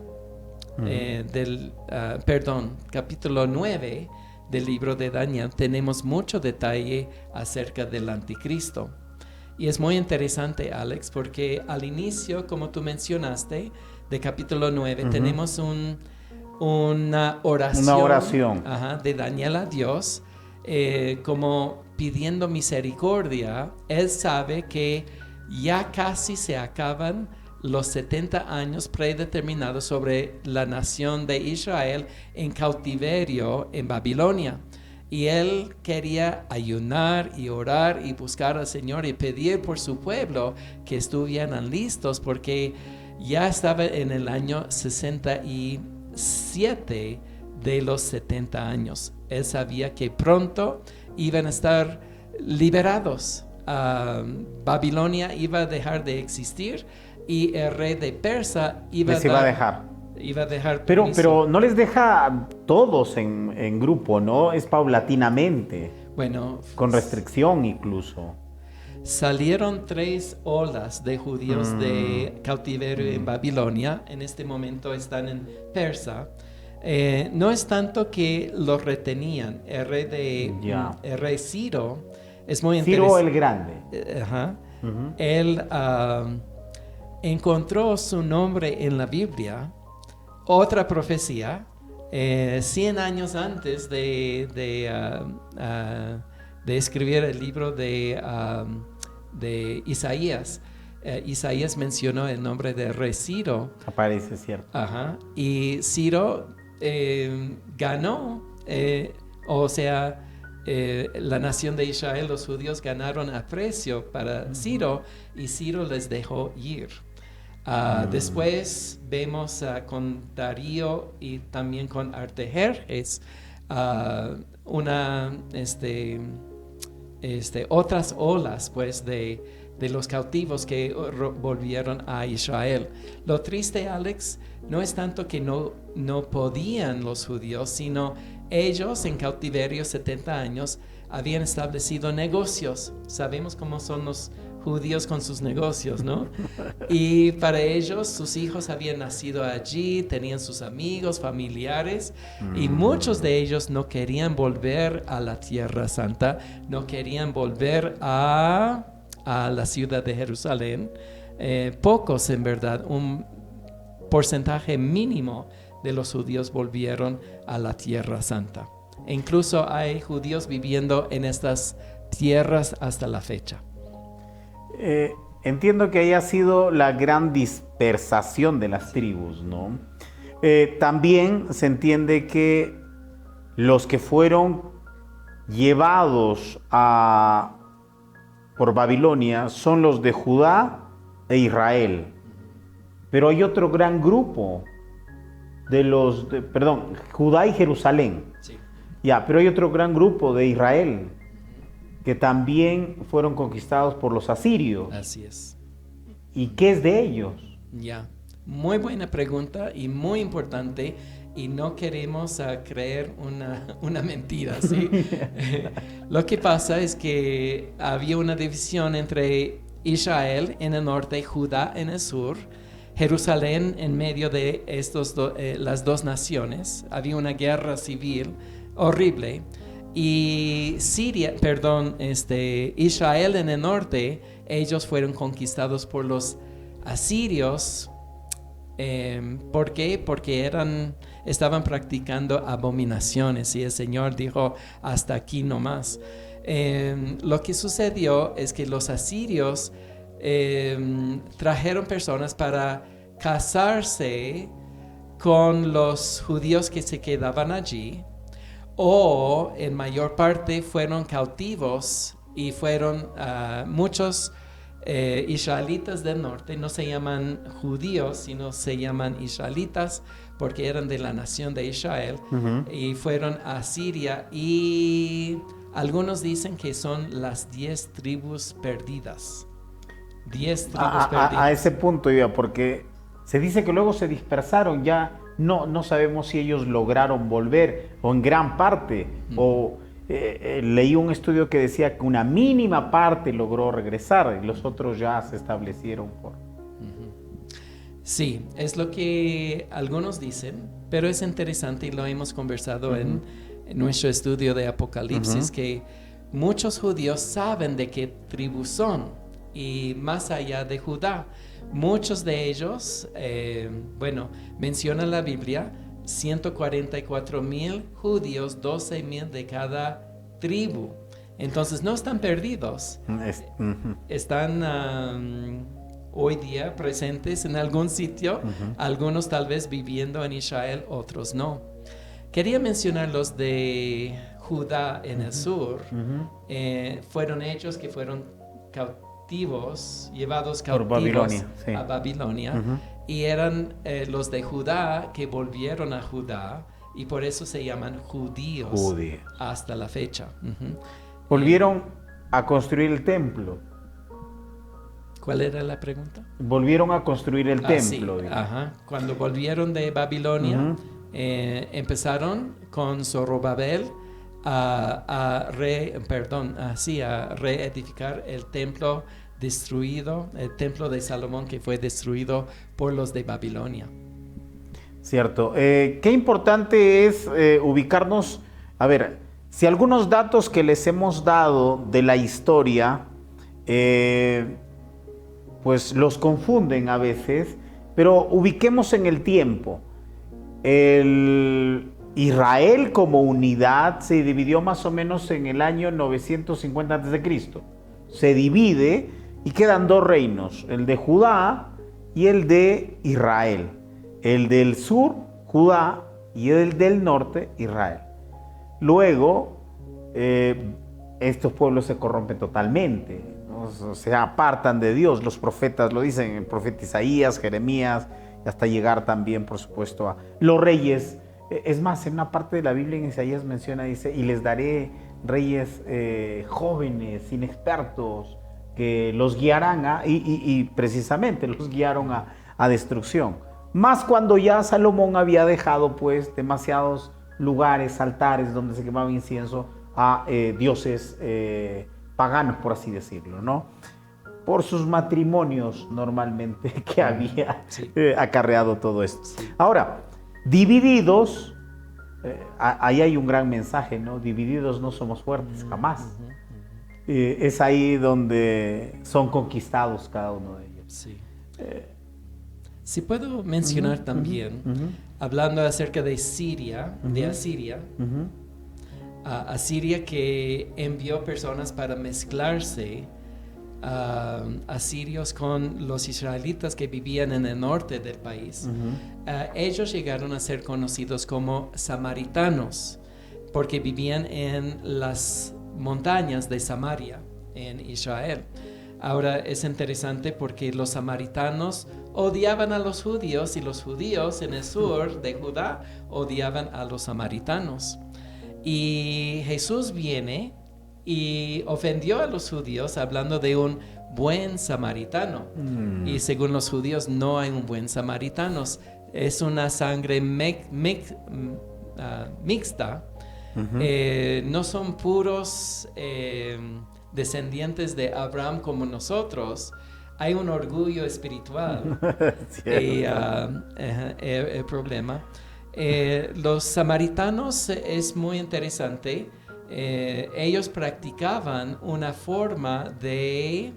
capítulo 9 del libro de Daniel tenemos mucho detalle acerca del anticristo. Y es muy interesante, Alex, porque al inicio, como tú mencionaste, de capítulo 9, tenemos una oración, de Daniel a Dios, como pidiendo misericordia. Él sabe que ya casi se acaban los 70 años predeterminados sobre la nación de Israel en cautiverio en Babilonia. Y él quería ayunar y orar y buscar al Señor y pedir por su pueblo que estuvieran listos, porque ya estaba en el año 67 de los 70 años. Él sabía que pronto iban a estar liberados. Babilonia iba a dejar de existir y el rey de Persia iba a dejar. Pero no les deja todos en grupo, ¿no? Es paulatinamente. Bueno, con restricción incluso. Salieron 3 olas de judíos de cautiverio en Babilonia. En este momento están en Persia. No es tanto que los retenían. El rey Ciro es muy interesante. Ciro el Grande. Él encontró su nombre en la Biblia. Otra profecía, 100 años antes de escribir el libro de Isaías. Isaías mencionó el nombre de rey Ciro. Aparece, cierto. Y Ciro ganó, la nación de Israel, los judíos ganaron aprecio para Ciro y Ciro les dejó ir. Después vemos con Darío y también con Artajerjes otras olas pues de los cautivos que volvieron a Israel. Lo triste, Alex, no es tanto que no podían los judíos, sino ellos en cautiverio 70 años habían establecido negocios. Sabemos cómo son los judíos con sus negocios, ¿no? Y para ellos, sus hijos habían nacido allí, tenían sus amigos, familiares, y muchos de ellos no querían volver a la Tierra Santa, no querían volver a la ciudad de Jerusalén. Pocos, en verdad, un porcentaje mínimo de los judíos volvieron a la Tierra Santa. E incluso hay judíos viviendo en estas tierras hasta la fecha. Entiendo que haya sido la gran dispersación de las tribus, ¿no? También se entiende que los que fueron llevados a por Babilonia son los de Judá e Israel. Pero hay otro gran grupo Judá y Jerusalén. Sí. Ya, pero hay otro gran grupo de Israel que también fueron conquistados por los asirios. Así es. ¿Y qué es de ellos? Ya. Muy buena pregunta y muy importante. Y no queremos creer una mentira, ¿sí? Lo que pasa es que había una división entre Israel en el norte y Judá en el sur. Jerusalén en medio de las dos naciones. Había una guerra civil horrible. Y Israel en el norte, ellos fueron conquistados por los asirios. ¿Por qué? Porque estaban practicando abominaciones y el Señor dijo, hasta aquí nomás. Lo que sucedió es que los asirios trajeron personas para casarse con los judíos que se quedaban allí, o en mayor parte fueron cautivos y fueron muchos israelitas del norte. No se llaman judíos, sino se llaman israelitas porque eran de la nación de Israel. Y fueron a Siria, y algunos dicen que son las 10 tribus perdidas. 10 tribus perdidas. A ese punto iba, porque se dice que luego se dispersaron, ya no sabemos si ellos lograron volver, o en gran parte, o leí un estudio que decía que una mínima parte logró regresar y los otros ya se establecieron por... Sí, es lo que algunos dicen, pero es interesante y lo hemos conversado en nuestro estudio de Apocalipsis, que muchos judíos saben de qué tribu son, y más allá de Judá, muchos de ellos, menciona la Biblia, 144,000 judíos, 12,000 de cada tribu. Entonces no están perdidos, están hoy día presentes en algún sitio, algunos tal vez viviendo en Israel, otros no. Quería mencionar los de Judá en el sur. Fueron ellos que fueron llevados cautivos a Babilonia, y eran los de Judá que volvieron a Judá, y por eso se llaman judíos hasta la fecha. Volvieron a construir el templo. ¿Cuál era la pregunta? Volvieron a construir el templo. Sí. Cuando volvieron de Babilonia, empezaron con Zorobabel a reedificar el templo destruido, el templo de Salomón, que fue destruido por los de Babilonia. Cierto. Qué importante es ubicarnos. A ver, si algunos datos que les hemos dado de la historia, pues los confunden a veces, pero ubiquemos en el tiempo. Israel como unidad se dividió más o menos en el año 950 a.C. Se divide y quedan dos reinos, el de Judá y el de Israel. El del sur, Judá, y el del norte, Israel. Luego, estos pueblos se corrompen totalmente, ¿no? Se apartan de Dios. Los profetas lo dicen, el profeta Isaías, Jeremías, y hasta llegar también, por supuesto, a los reyes. Es más, en una parte de la Biblia en Isaías menciona, dice, y les daré reyes jóvenes, inexpertos, que los guiarán y precisamente los guiaron a destrucción. Más cuando ya Salomón había dejado pues demasiados lugares, altares donde se quemaba incienso a dioses paganos, por así decirlo, ¿no? Por sus matrimonios normalmente que había acarreado todo esto. Sí. Ahora, divididos, ahí hay un gran mensaje, ¿no? Divididos no somos fuertes, jamás. Es ahí donde son conquistados cada uno de ellos. Sí. Si puedo mencionar también, hablando acerca de Siria, de Asiria, Asiria que envió personas para mezclarse, asirios con los israelitas que vivían en el norte del país. Ellos llegaron a ser conocidos como samaritanos porque vivían en las montañas de Samaria, en Israel. Ahora es interesante porque los samaritanos odiaban a los judíos y los judíos en el sur de Judá odiaban a los samaritanos. Y Jesús viene y ofendió a los judíos hablando de un buen samaritano. Y según los judíos no hay un buen samaritano. Es una sangre mixta. No son puros descendientes de Abraham como nosotros. Hay un orgullo espiritual. Y el problema. Los samaritanos es muy interesante. Ellos practicaban una forma de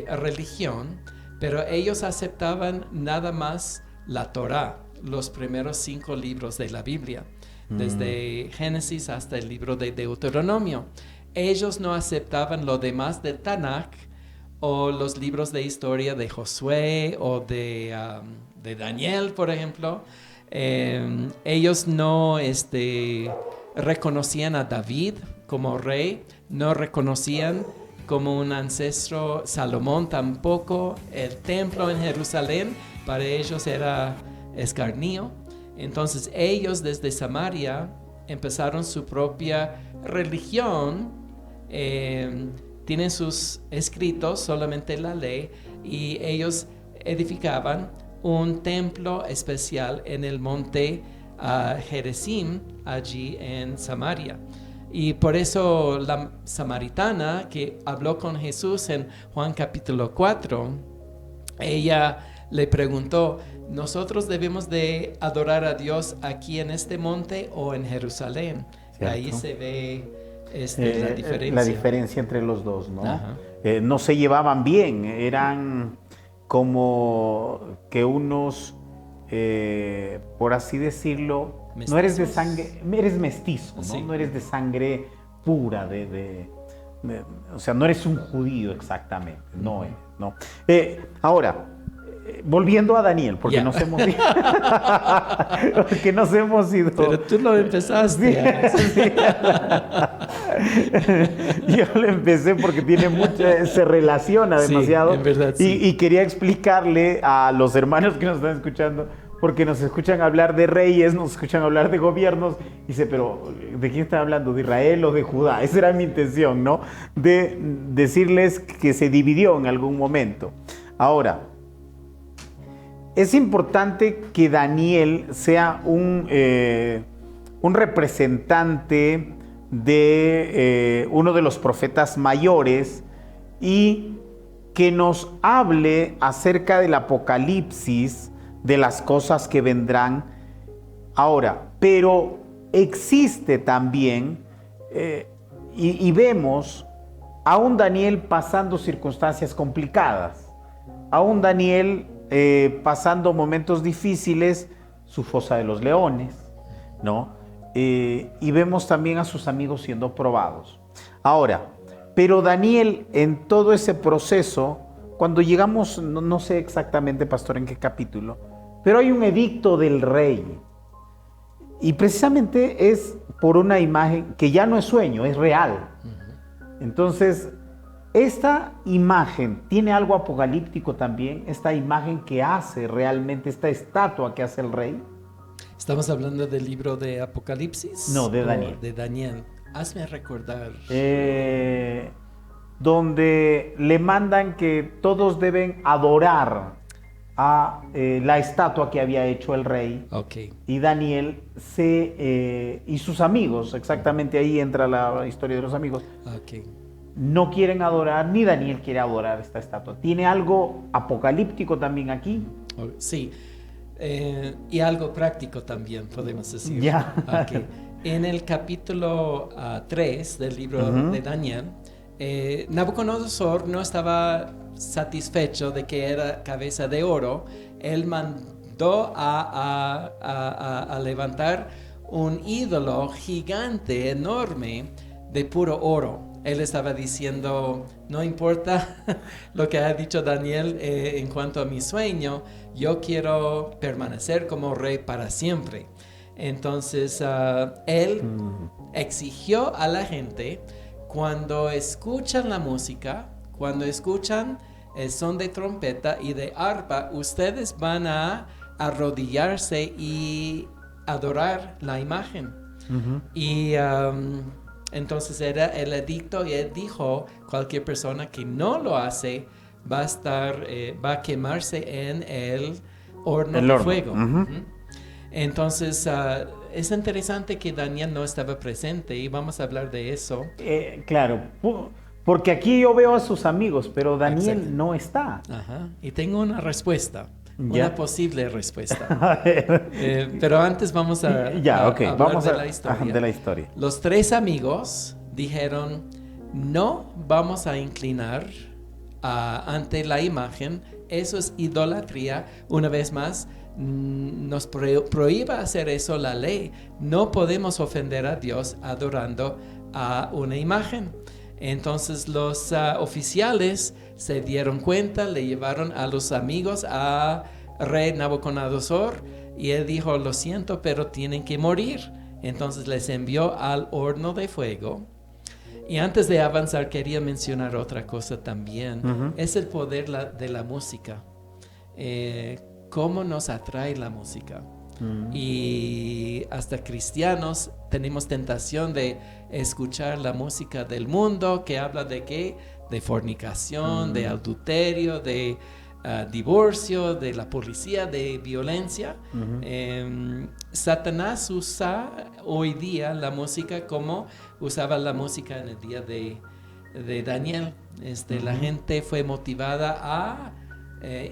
religión, pero ellos aceptaban nada más la Torá, los primeros 5 libros de la Biblia, desde Génesis hasta el libro de Deuteronomio. Ellos no aceptaban lo demás del Tanakh o los libros de historia de Josué o de Daniel, por ejemplo. Ellos no reconocían a David como rey, no reconocían como un ancestro Salomón tampoco. El templo en Jerusalén para ellos era escarnio. Entonces ellos desde Samaria empezaron su propia religión. Tienen sus escritos, solamente la ley, y ellos edificaban un templo especial en el monte Gerizim, allí en Samaria. Y por eso la samaritana que habló con Jesús en Juan capítulo 4, ella le preguntó, ¿nosotros debemos de adorar a Dios aquí en este monte o en Jerusalén? Ahí se ve la diferencia. La diferencia entre los dos, ¿no? No se llevaban bien, eran como que unos, por así decirlo, ¿mestizos? No eres de sangre, eres mestizo, ¿no? Sí. No eres de sangre pura, o sea, no eres un judío exactamente, no eres, ¿no? Ahora, volviendo a Daniel, porque nos hemos ido. Porque nos hemos ido. Pero tú lo empezaste. Sí. Yo lo empecé porque tiene mucha, se relaciona demasiado. Sí, en verdad, sí. Y quería explicarle a los hermanos que nos están escuchando, porque nos escuchan hablar de reyes, nos escuchan hablar de gobiernos. Dice, pero ¿de quién están hablando? ¿De Israel o de Judá? Esa era mi intención, ¿no? De decirles que se dividió en algún momento. Ahora, es importante que Daniel sea un representante de uno de los profetas mayores y que nos hable acerca del Apocalipsis, de las cosas que vendrán. Ahora, pero existe también, y vemos a un Daniel pasando circunstancias complicadas, a un Daniel pasando momentos difíciles, su fosa de los leones, ¿no? Y vemos también a sus amigos siendo probados. Ahora, pero Daniel en todo ese proceso, cuando llegamos, no sé exactamente, pastor, en qué capítulo, pero hay un edicto del rey. Y precisamente es por una imagen que ya no es sueño, es real. Entonces, esta imagen tiene algo apocalíptico también, esta imagen que hace realmente, esta estatua que hace el rey. ¿Estamos hablando del libro de Apocalipsis? No, de Daniel. De Daniel. Hazme recordar. Donde le mandan que todos deben adorar a la estatua que había hecho el rey. Okay. Y Daniel y sus amigos, exactamente ahí entra la historia de los amigos. Okay. No quieren adorar, ni Daniel quiere adorar esta estatua. ¿Tiene algo apocalíptico también aquí? Sí, y algo práctico también, podemos decir. Ya. Okay. En el capítulo 3 del libro de Daniel, Nabucodonosor no estaba satisfecho de que era cabeza de oro. Él mandó a levantar un ídolo gigante, enorme, de puro oro. Él estaba diciendo, no importa lo que ha dicho Daniel en cuanto a mi sueño, yo quiero permanecer como rey para siempre. Entonces, él exigió a la gente cuando escuchan la música, cuando escuchan el son de trompeta y de arpa, ustedes van a arrodillarse y adorar la imagen. Y entonces era el edicto y él dijo, cualquier persona que no lo hace va a quemarse en el horno de fuego. Entonces es interesante que Daniel no estaba presente y vamos a hablar de eso. Claro, porque aquí yo veo a sus amigos, pero Daniel Exacto. no está. Ajá. Y tengo una respuesta. Ya. Una posible respuesta. A ver. Pero antes vamos a hablar vamos de la historia. de la historia. Los 3 amigos dijeron, no vamos a inclinar ante la imagen, eso es idolatría. Una vez más, nos prohíba hacer eso la ley. No podemos ofender a Dios adorando a una imagen. Entonces los oficiales se dieron cuenta, le llevaron a los amigos a rey Nabucodonosor y él dijo, lo siento, pero tienen que morir. Entonces les envió al horno de fuego. Y antes de avanzar quería mencionar otra cosa también. Es el poder de la música. Cómo nos atrae la música. Y hasta cristianos tenemos tentación de escuchar la música del mundo que habla de qué, de fornicación, de adulterio, de divorcio, de la policía, de violencia. Satanás usa hoy día la música como usaba la música en el día de Daniel. La gente fue motivada a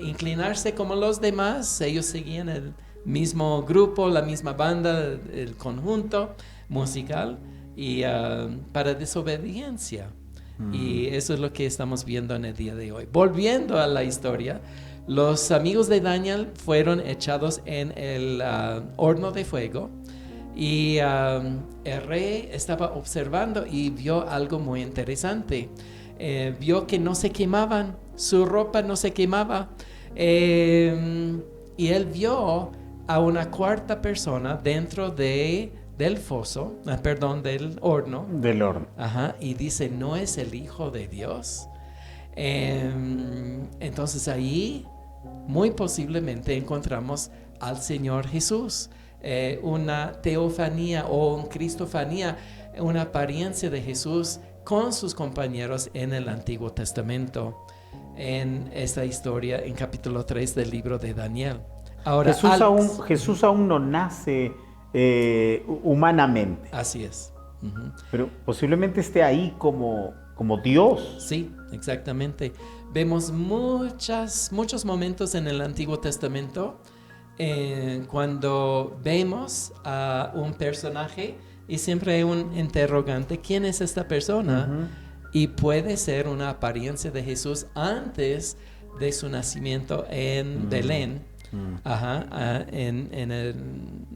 inclinarse como los demás. Ellos seguían el mismo grupo, la misma banda, el conjunto musical y para desobediencia. Y eso es lo que estamos viendo en el día de hoy. Volviendo a la historia, los amigos de Daniel fueron echados en el horno de fuego y el rey estaba observando y vio algo muy interesante. Vio que no se quemaban, su ropa no se quemaba y él vio a una cuarta persona dentro del foso, del horno. Del horno. Ajá, y dice, ¿no es el Hijo de Dios? Entonces ahí muy posiblemente encontramos al Señor Jesús, una teofanía o una cristofanía, una apariencia de Jesús con sus compañeros en el Antiguo Testamento, en esta historia en capítulo 3 del libro de Daniel. Ahora, Jesús aún no nace humanamente. Así es. Pero posiblemente esté ahí como Dios. Sí, exactamente. Vemos muchos momentos en el Antiguo Testamento cuando vemos a un personaje y siempre hay un interrogante, ¿quién es esta persona? Y puede ser una apariencia de Jesús antes de su nacimiento en Belén,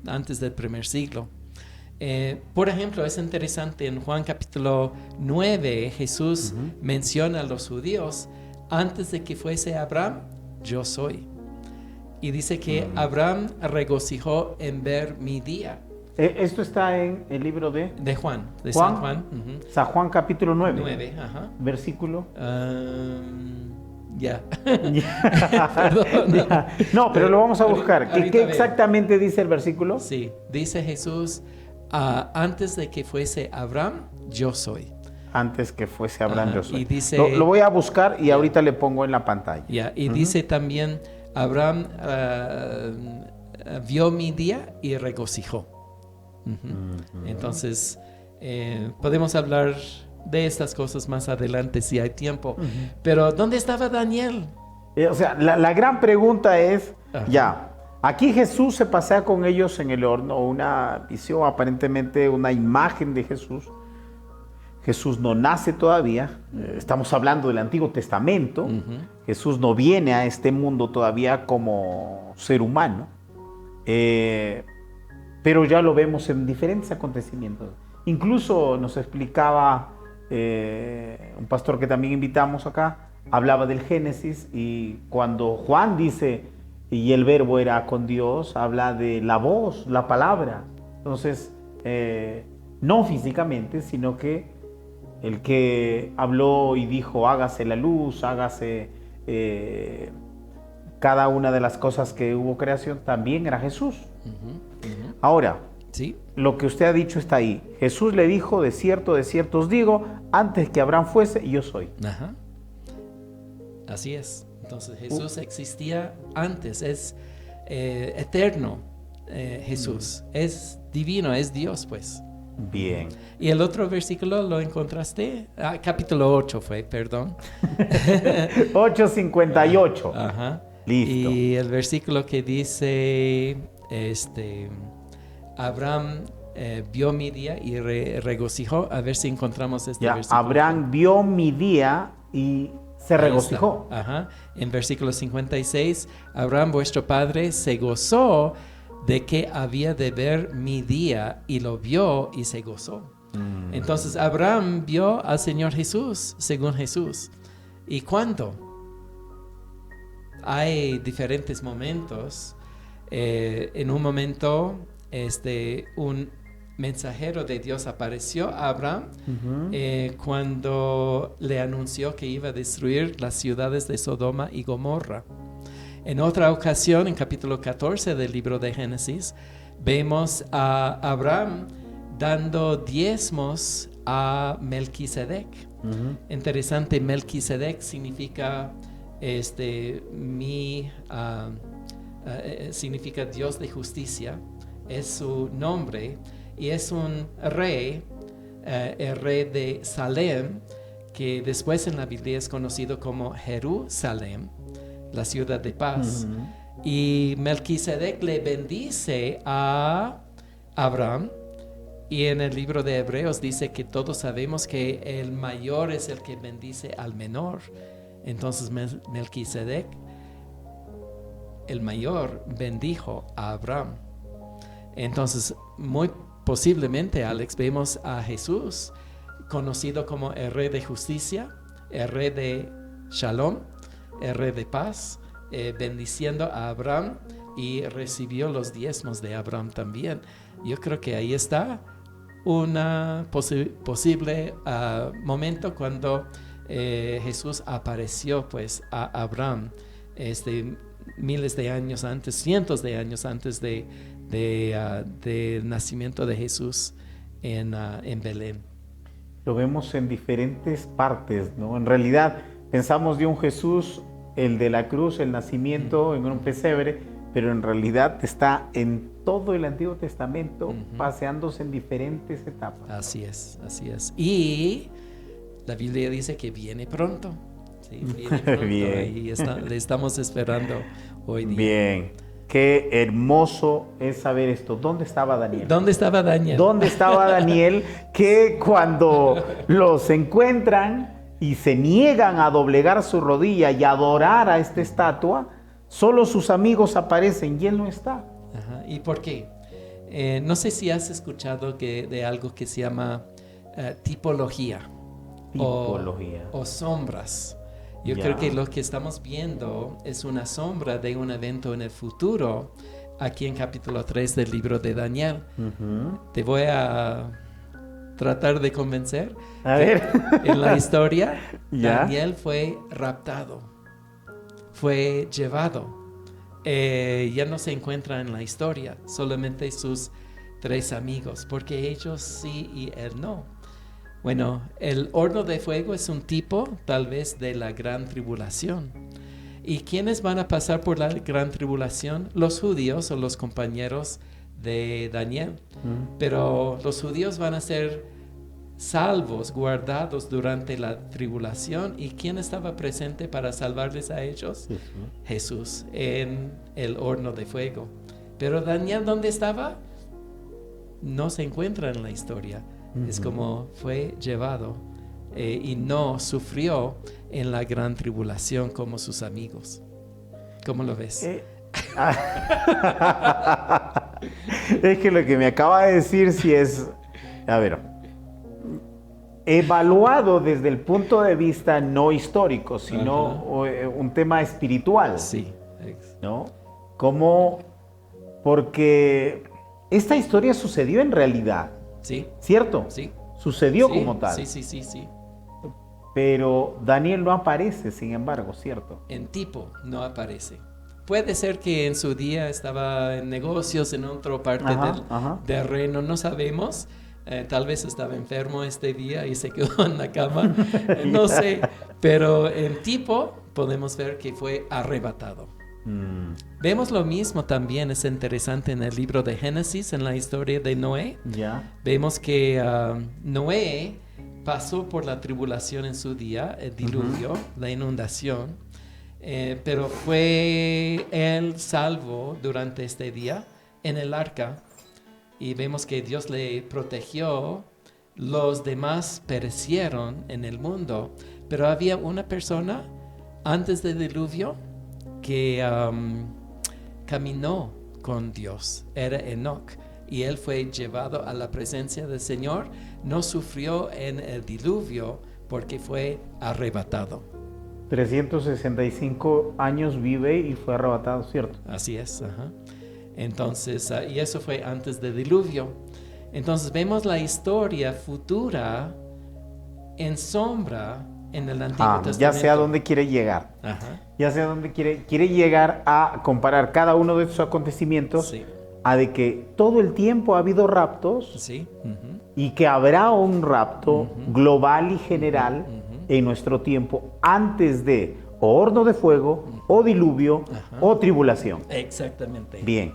antes del primer siglo. Por ejemplo, es interesante, en Juan capítulo 9, Jesús menciona a los judíos, antes de que fuese Abraham, yo soy. Y dice que Abraham regocijó en ver mi día. Esto está en el libro de Juan, de San Juan. San Juan capítulo 9. 9, ajá. Versículo. Ya. Perdón. No, pero lo vamos a buscar. ¿Qué exactamente dice el versículo? Sí, dice Jesús, antes de que fuese Abraham, yo soy. Antes que fuese Abraham, yo soy. Y dice, lo voy a buscar y ahorita le pongo en la pantalla. Y dice también, Abraham vio mi día y regocijó. Entonces, podemos hablar de estas cosas más adelante si hay tiempo. Pero, ¿dónde estaba Daniel? O sea, la gran pregunta es, aquí Jesús se pasea con ellos en el horno, una visión, aparentemente una imagen de Jesús. Jesús no nace todavía, estamos hablando del Antiguo Testamento. Jesús no viene a este mundo todavía como ser humano. Pero ya lo vemos en diferentes acontecimientos. Incluso nos explicaba un pastor que también invitamos acá, hablaba del Génesis, y cuando Juan dice, y el verbo era con Dios, habla de la voz, la palabra. Entonces, no físicamente, sino que El que habló y dijo, hágase la luz, hágase cada una de las cosas que hubo creación, también era Jesús. Ahora, Sí. lo que usted ha dicho está ahí. Jesús le dijo, de cierto os digo, antes que Abraham fuese, yo soy. Ajá. Así es. Entonces Jesús existía antes, es eterno. Jesús es divino, es Dios, pues. Bien. Y el otro versículo lo encontraste, capítulo 8 fue, perdón. 8:58. Ajá. Listo. Y el versículo que dice, Abraham vio mi día y regocijó. A ver si encontramos este Ya, versículo. Abraham vio mi día y se Ahí regocijó. está. Ajá. En versículo 56, Abraham, vuestro padre, se gozó de que había de ver mi día y lo vio y se gozó. Entonces Abraham vio al Señor Jesús, según Jesús. ¿Y cuándo? Hay diferentes momentos. En un momento, un mensajero de Dios apareció a Abraham cuando le anunció que iba a destruir las ciudades de Sodoma y Gomorra. En otra ocasión, en capítulo 14 del libro de Génesis, vemos a Abraham dando diezmos a Melquisedec. Interesante, Melquisedec significa significa Dios de justicia, es su nombre, y es un rey, el rey de Salem, que después en la Biblia es conocido como Jerusalén, la ciudad de paz. Y Melquisedec le bendice a Abraham, y en el libro de Hebreos dice que todos sabemos que el mayor es el que bendice al menor. Entonces Melquisedec, el mayor, bendijo a Abraham. Entonces, muy posiblemente, Alex, vemos a Jesús conocido como el Rey de Justicia, el Rey de Shalom, el Rey de Paz, bendiciendo a Abraham, y recibió los diezmos de Abraham también. Yo creo que ahí está un posible momento cuando Jesús apareció pues a Abraham miles de años antes, cientos de años antes del nacimiento de Jesús en Belén. Lo vemos en diferentes partes, ¿no? En realidad pensamos de un Jesús, el de la cruz, el nacimiento en un pesebre, pero en realidad está en todo el Antiguo Testamento, paseándose en diferentes etapas. Así es, así es. Y la Biblia dice que viene pronto. Sí, viene pronto. Bien. Y le estamos esperando hoy día. Bien. Qué hermoso es saber esto. ¿Dónde estaba Daniel? ¿Dónde estaba Daniel? ¿Dónde estaba Daniel? Que cuando los encuentran y se niegan a doblegar su rodilla y adorar a esta estatua, solo sus amigos aparecen y él no está. Ajá. ¿Y por qué? No sé si has escuchado de algo que se llama tipología. O sombras. Yo creo que lo que estamos viendo es una sombra de un evento en el futuro, aquí en capítulo 3 del libro de Daniel. Te voy a tratar de convencer. A ver. En la historia, ¿Ya? Daniel fue raptado, fue llevado. Ya no se encuentra en la historia, solamente sus 3 amigos, porque ellos sí y él no. Bueno, el horno de fuego es un tipo, tal vez, de la gran tribulación. ¿Y quiénes van a pasar por la gran tribulación? Los judíos o los compañeros de Daniel. Pero los judíos van a ser salvos, guardados durante la tribulación. ¿Y quién estaba presente para salvarles a ellos? Jesús, en el horno de fuego. Pero Daniel, ¿dónde estaba? No se encuentra en la historia. Es como fue llevado y no sufrió en la gran tribulación como sus amigos. ¿Cómo lo ves? Es que lo que me acaba de decir sí es, a ver, evaluado desde el punto de vista no histórico, sino un tema espiritual. Sí. ¿No? Como, porque esta historia sucedió en realidad. Sí. ¿Cierto? Sí. sucedió Sí, como tal. sí. Pero Daniel no aparece, sin embargo, ¿cierto? En tipo no aparece. Puede ser que en su día estaba en negocios en otra parte del reino, no sabemos. Tal vez estaba enfermo este día y se quedó en la cama, no sé. Pero en tipo podemos ver que fue arrebatado. Vemos lo mismo también, es interesante en el libro de Génesis, en la historia de Noé. Vemos que Noé pasó por la tribulación en su día, el diluvio, la inundación, pero fue él salvo durante este día en el arca, y vemos que Dios le protegió. Los demás perecieron en el mundo, pero había una persona antes del diluvio que caminó con Dios, era Enoc, y él fue llevado a la presencia del Señor. No sufrió en el diluvio porque fue arrebatado. 365 años vive y fue arrebatado, ¿cierto? Así es, Entonces, y eso fue antes del diluvio. Entonces vemos la historia futura en sombra en el Antiguo Testamento. Ya sé a dónde quiere llegar. Ya sé a dónde quiere llegar a comparar cada uno de estos acontecimientos. Sí. A de que todo el tiempo ha habido raptos. Sí. Y que habrá un rapto global y general en nuestro tiempo antes de o horno de fuego, o diluvio, o tribulación. Exactamente. Bien.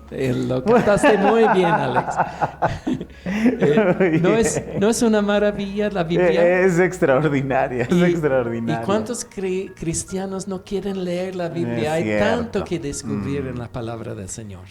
Lo captaste muy bien, Alex. ¿No es una maravilla la Biblia? Es extraordinaria, es extraordinaria. ¿Y cuántos cristianos no quieren leer la Biblia? Hay tanto que descubrir en la palabra del Señor.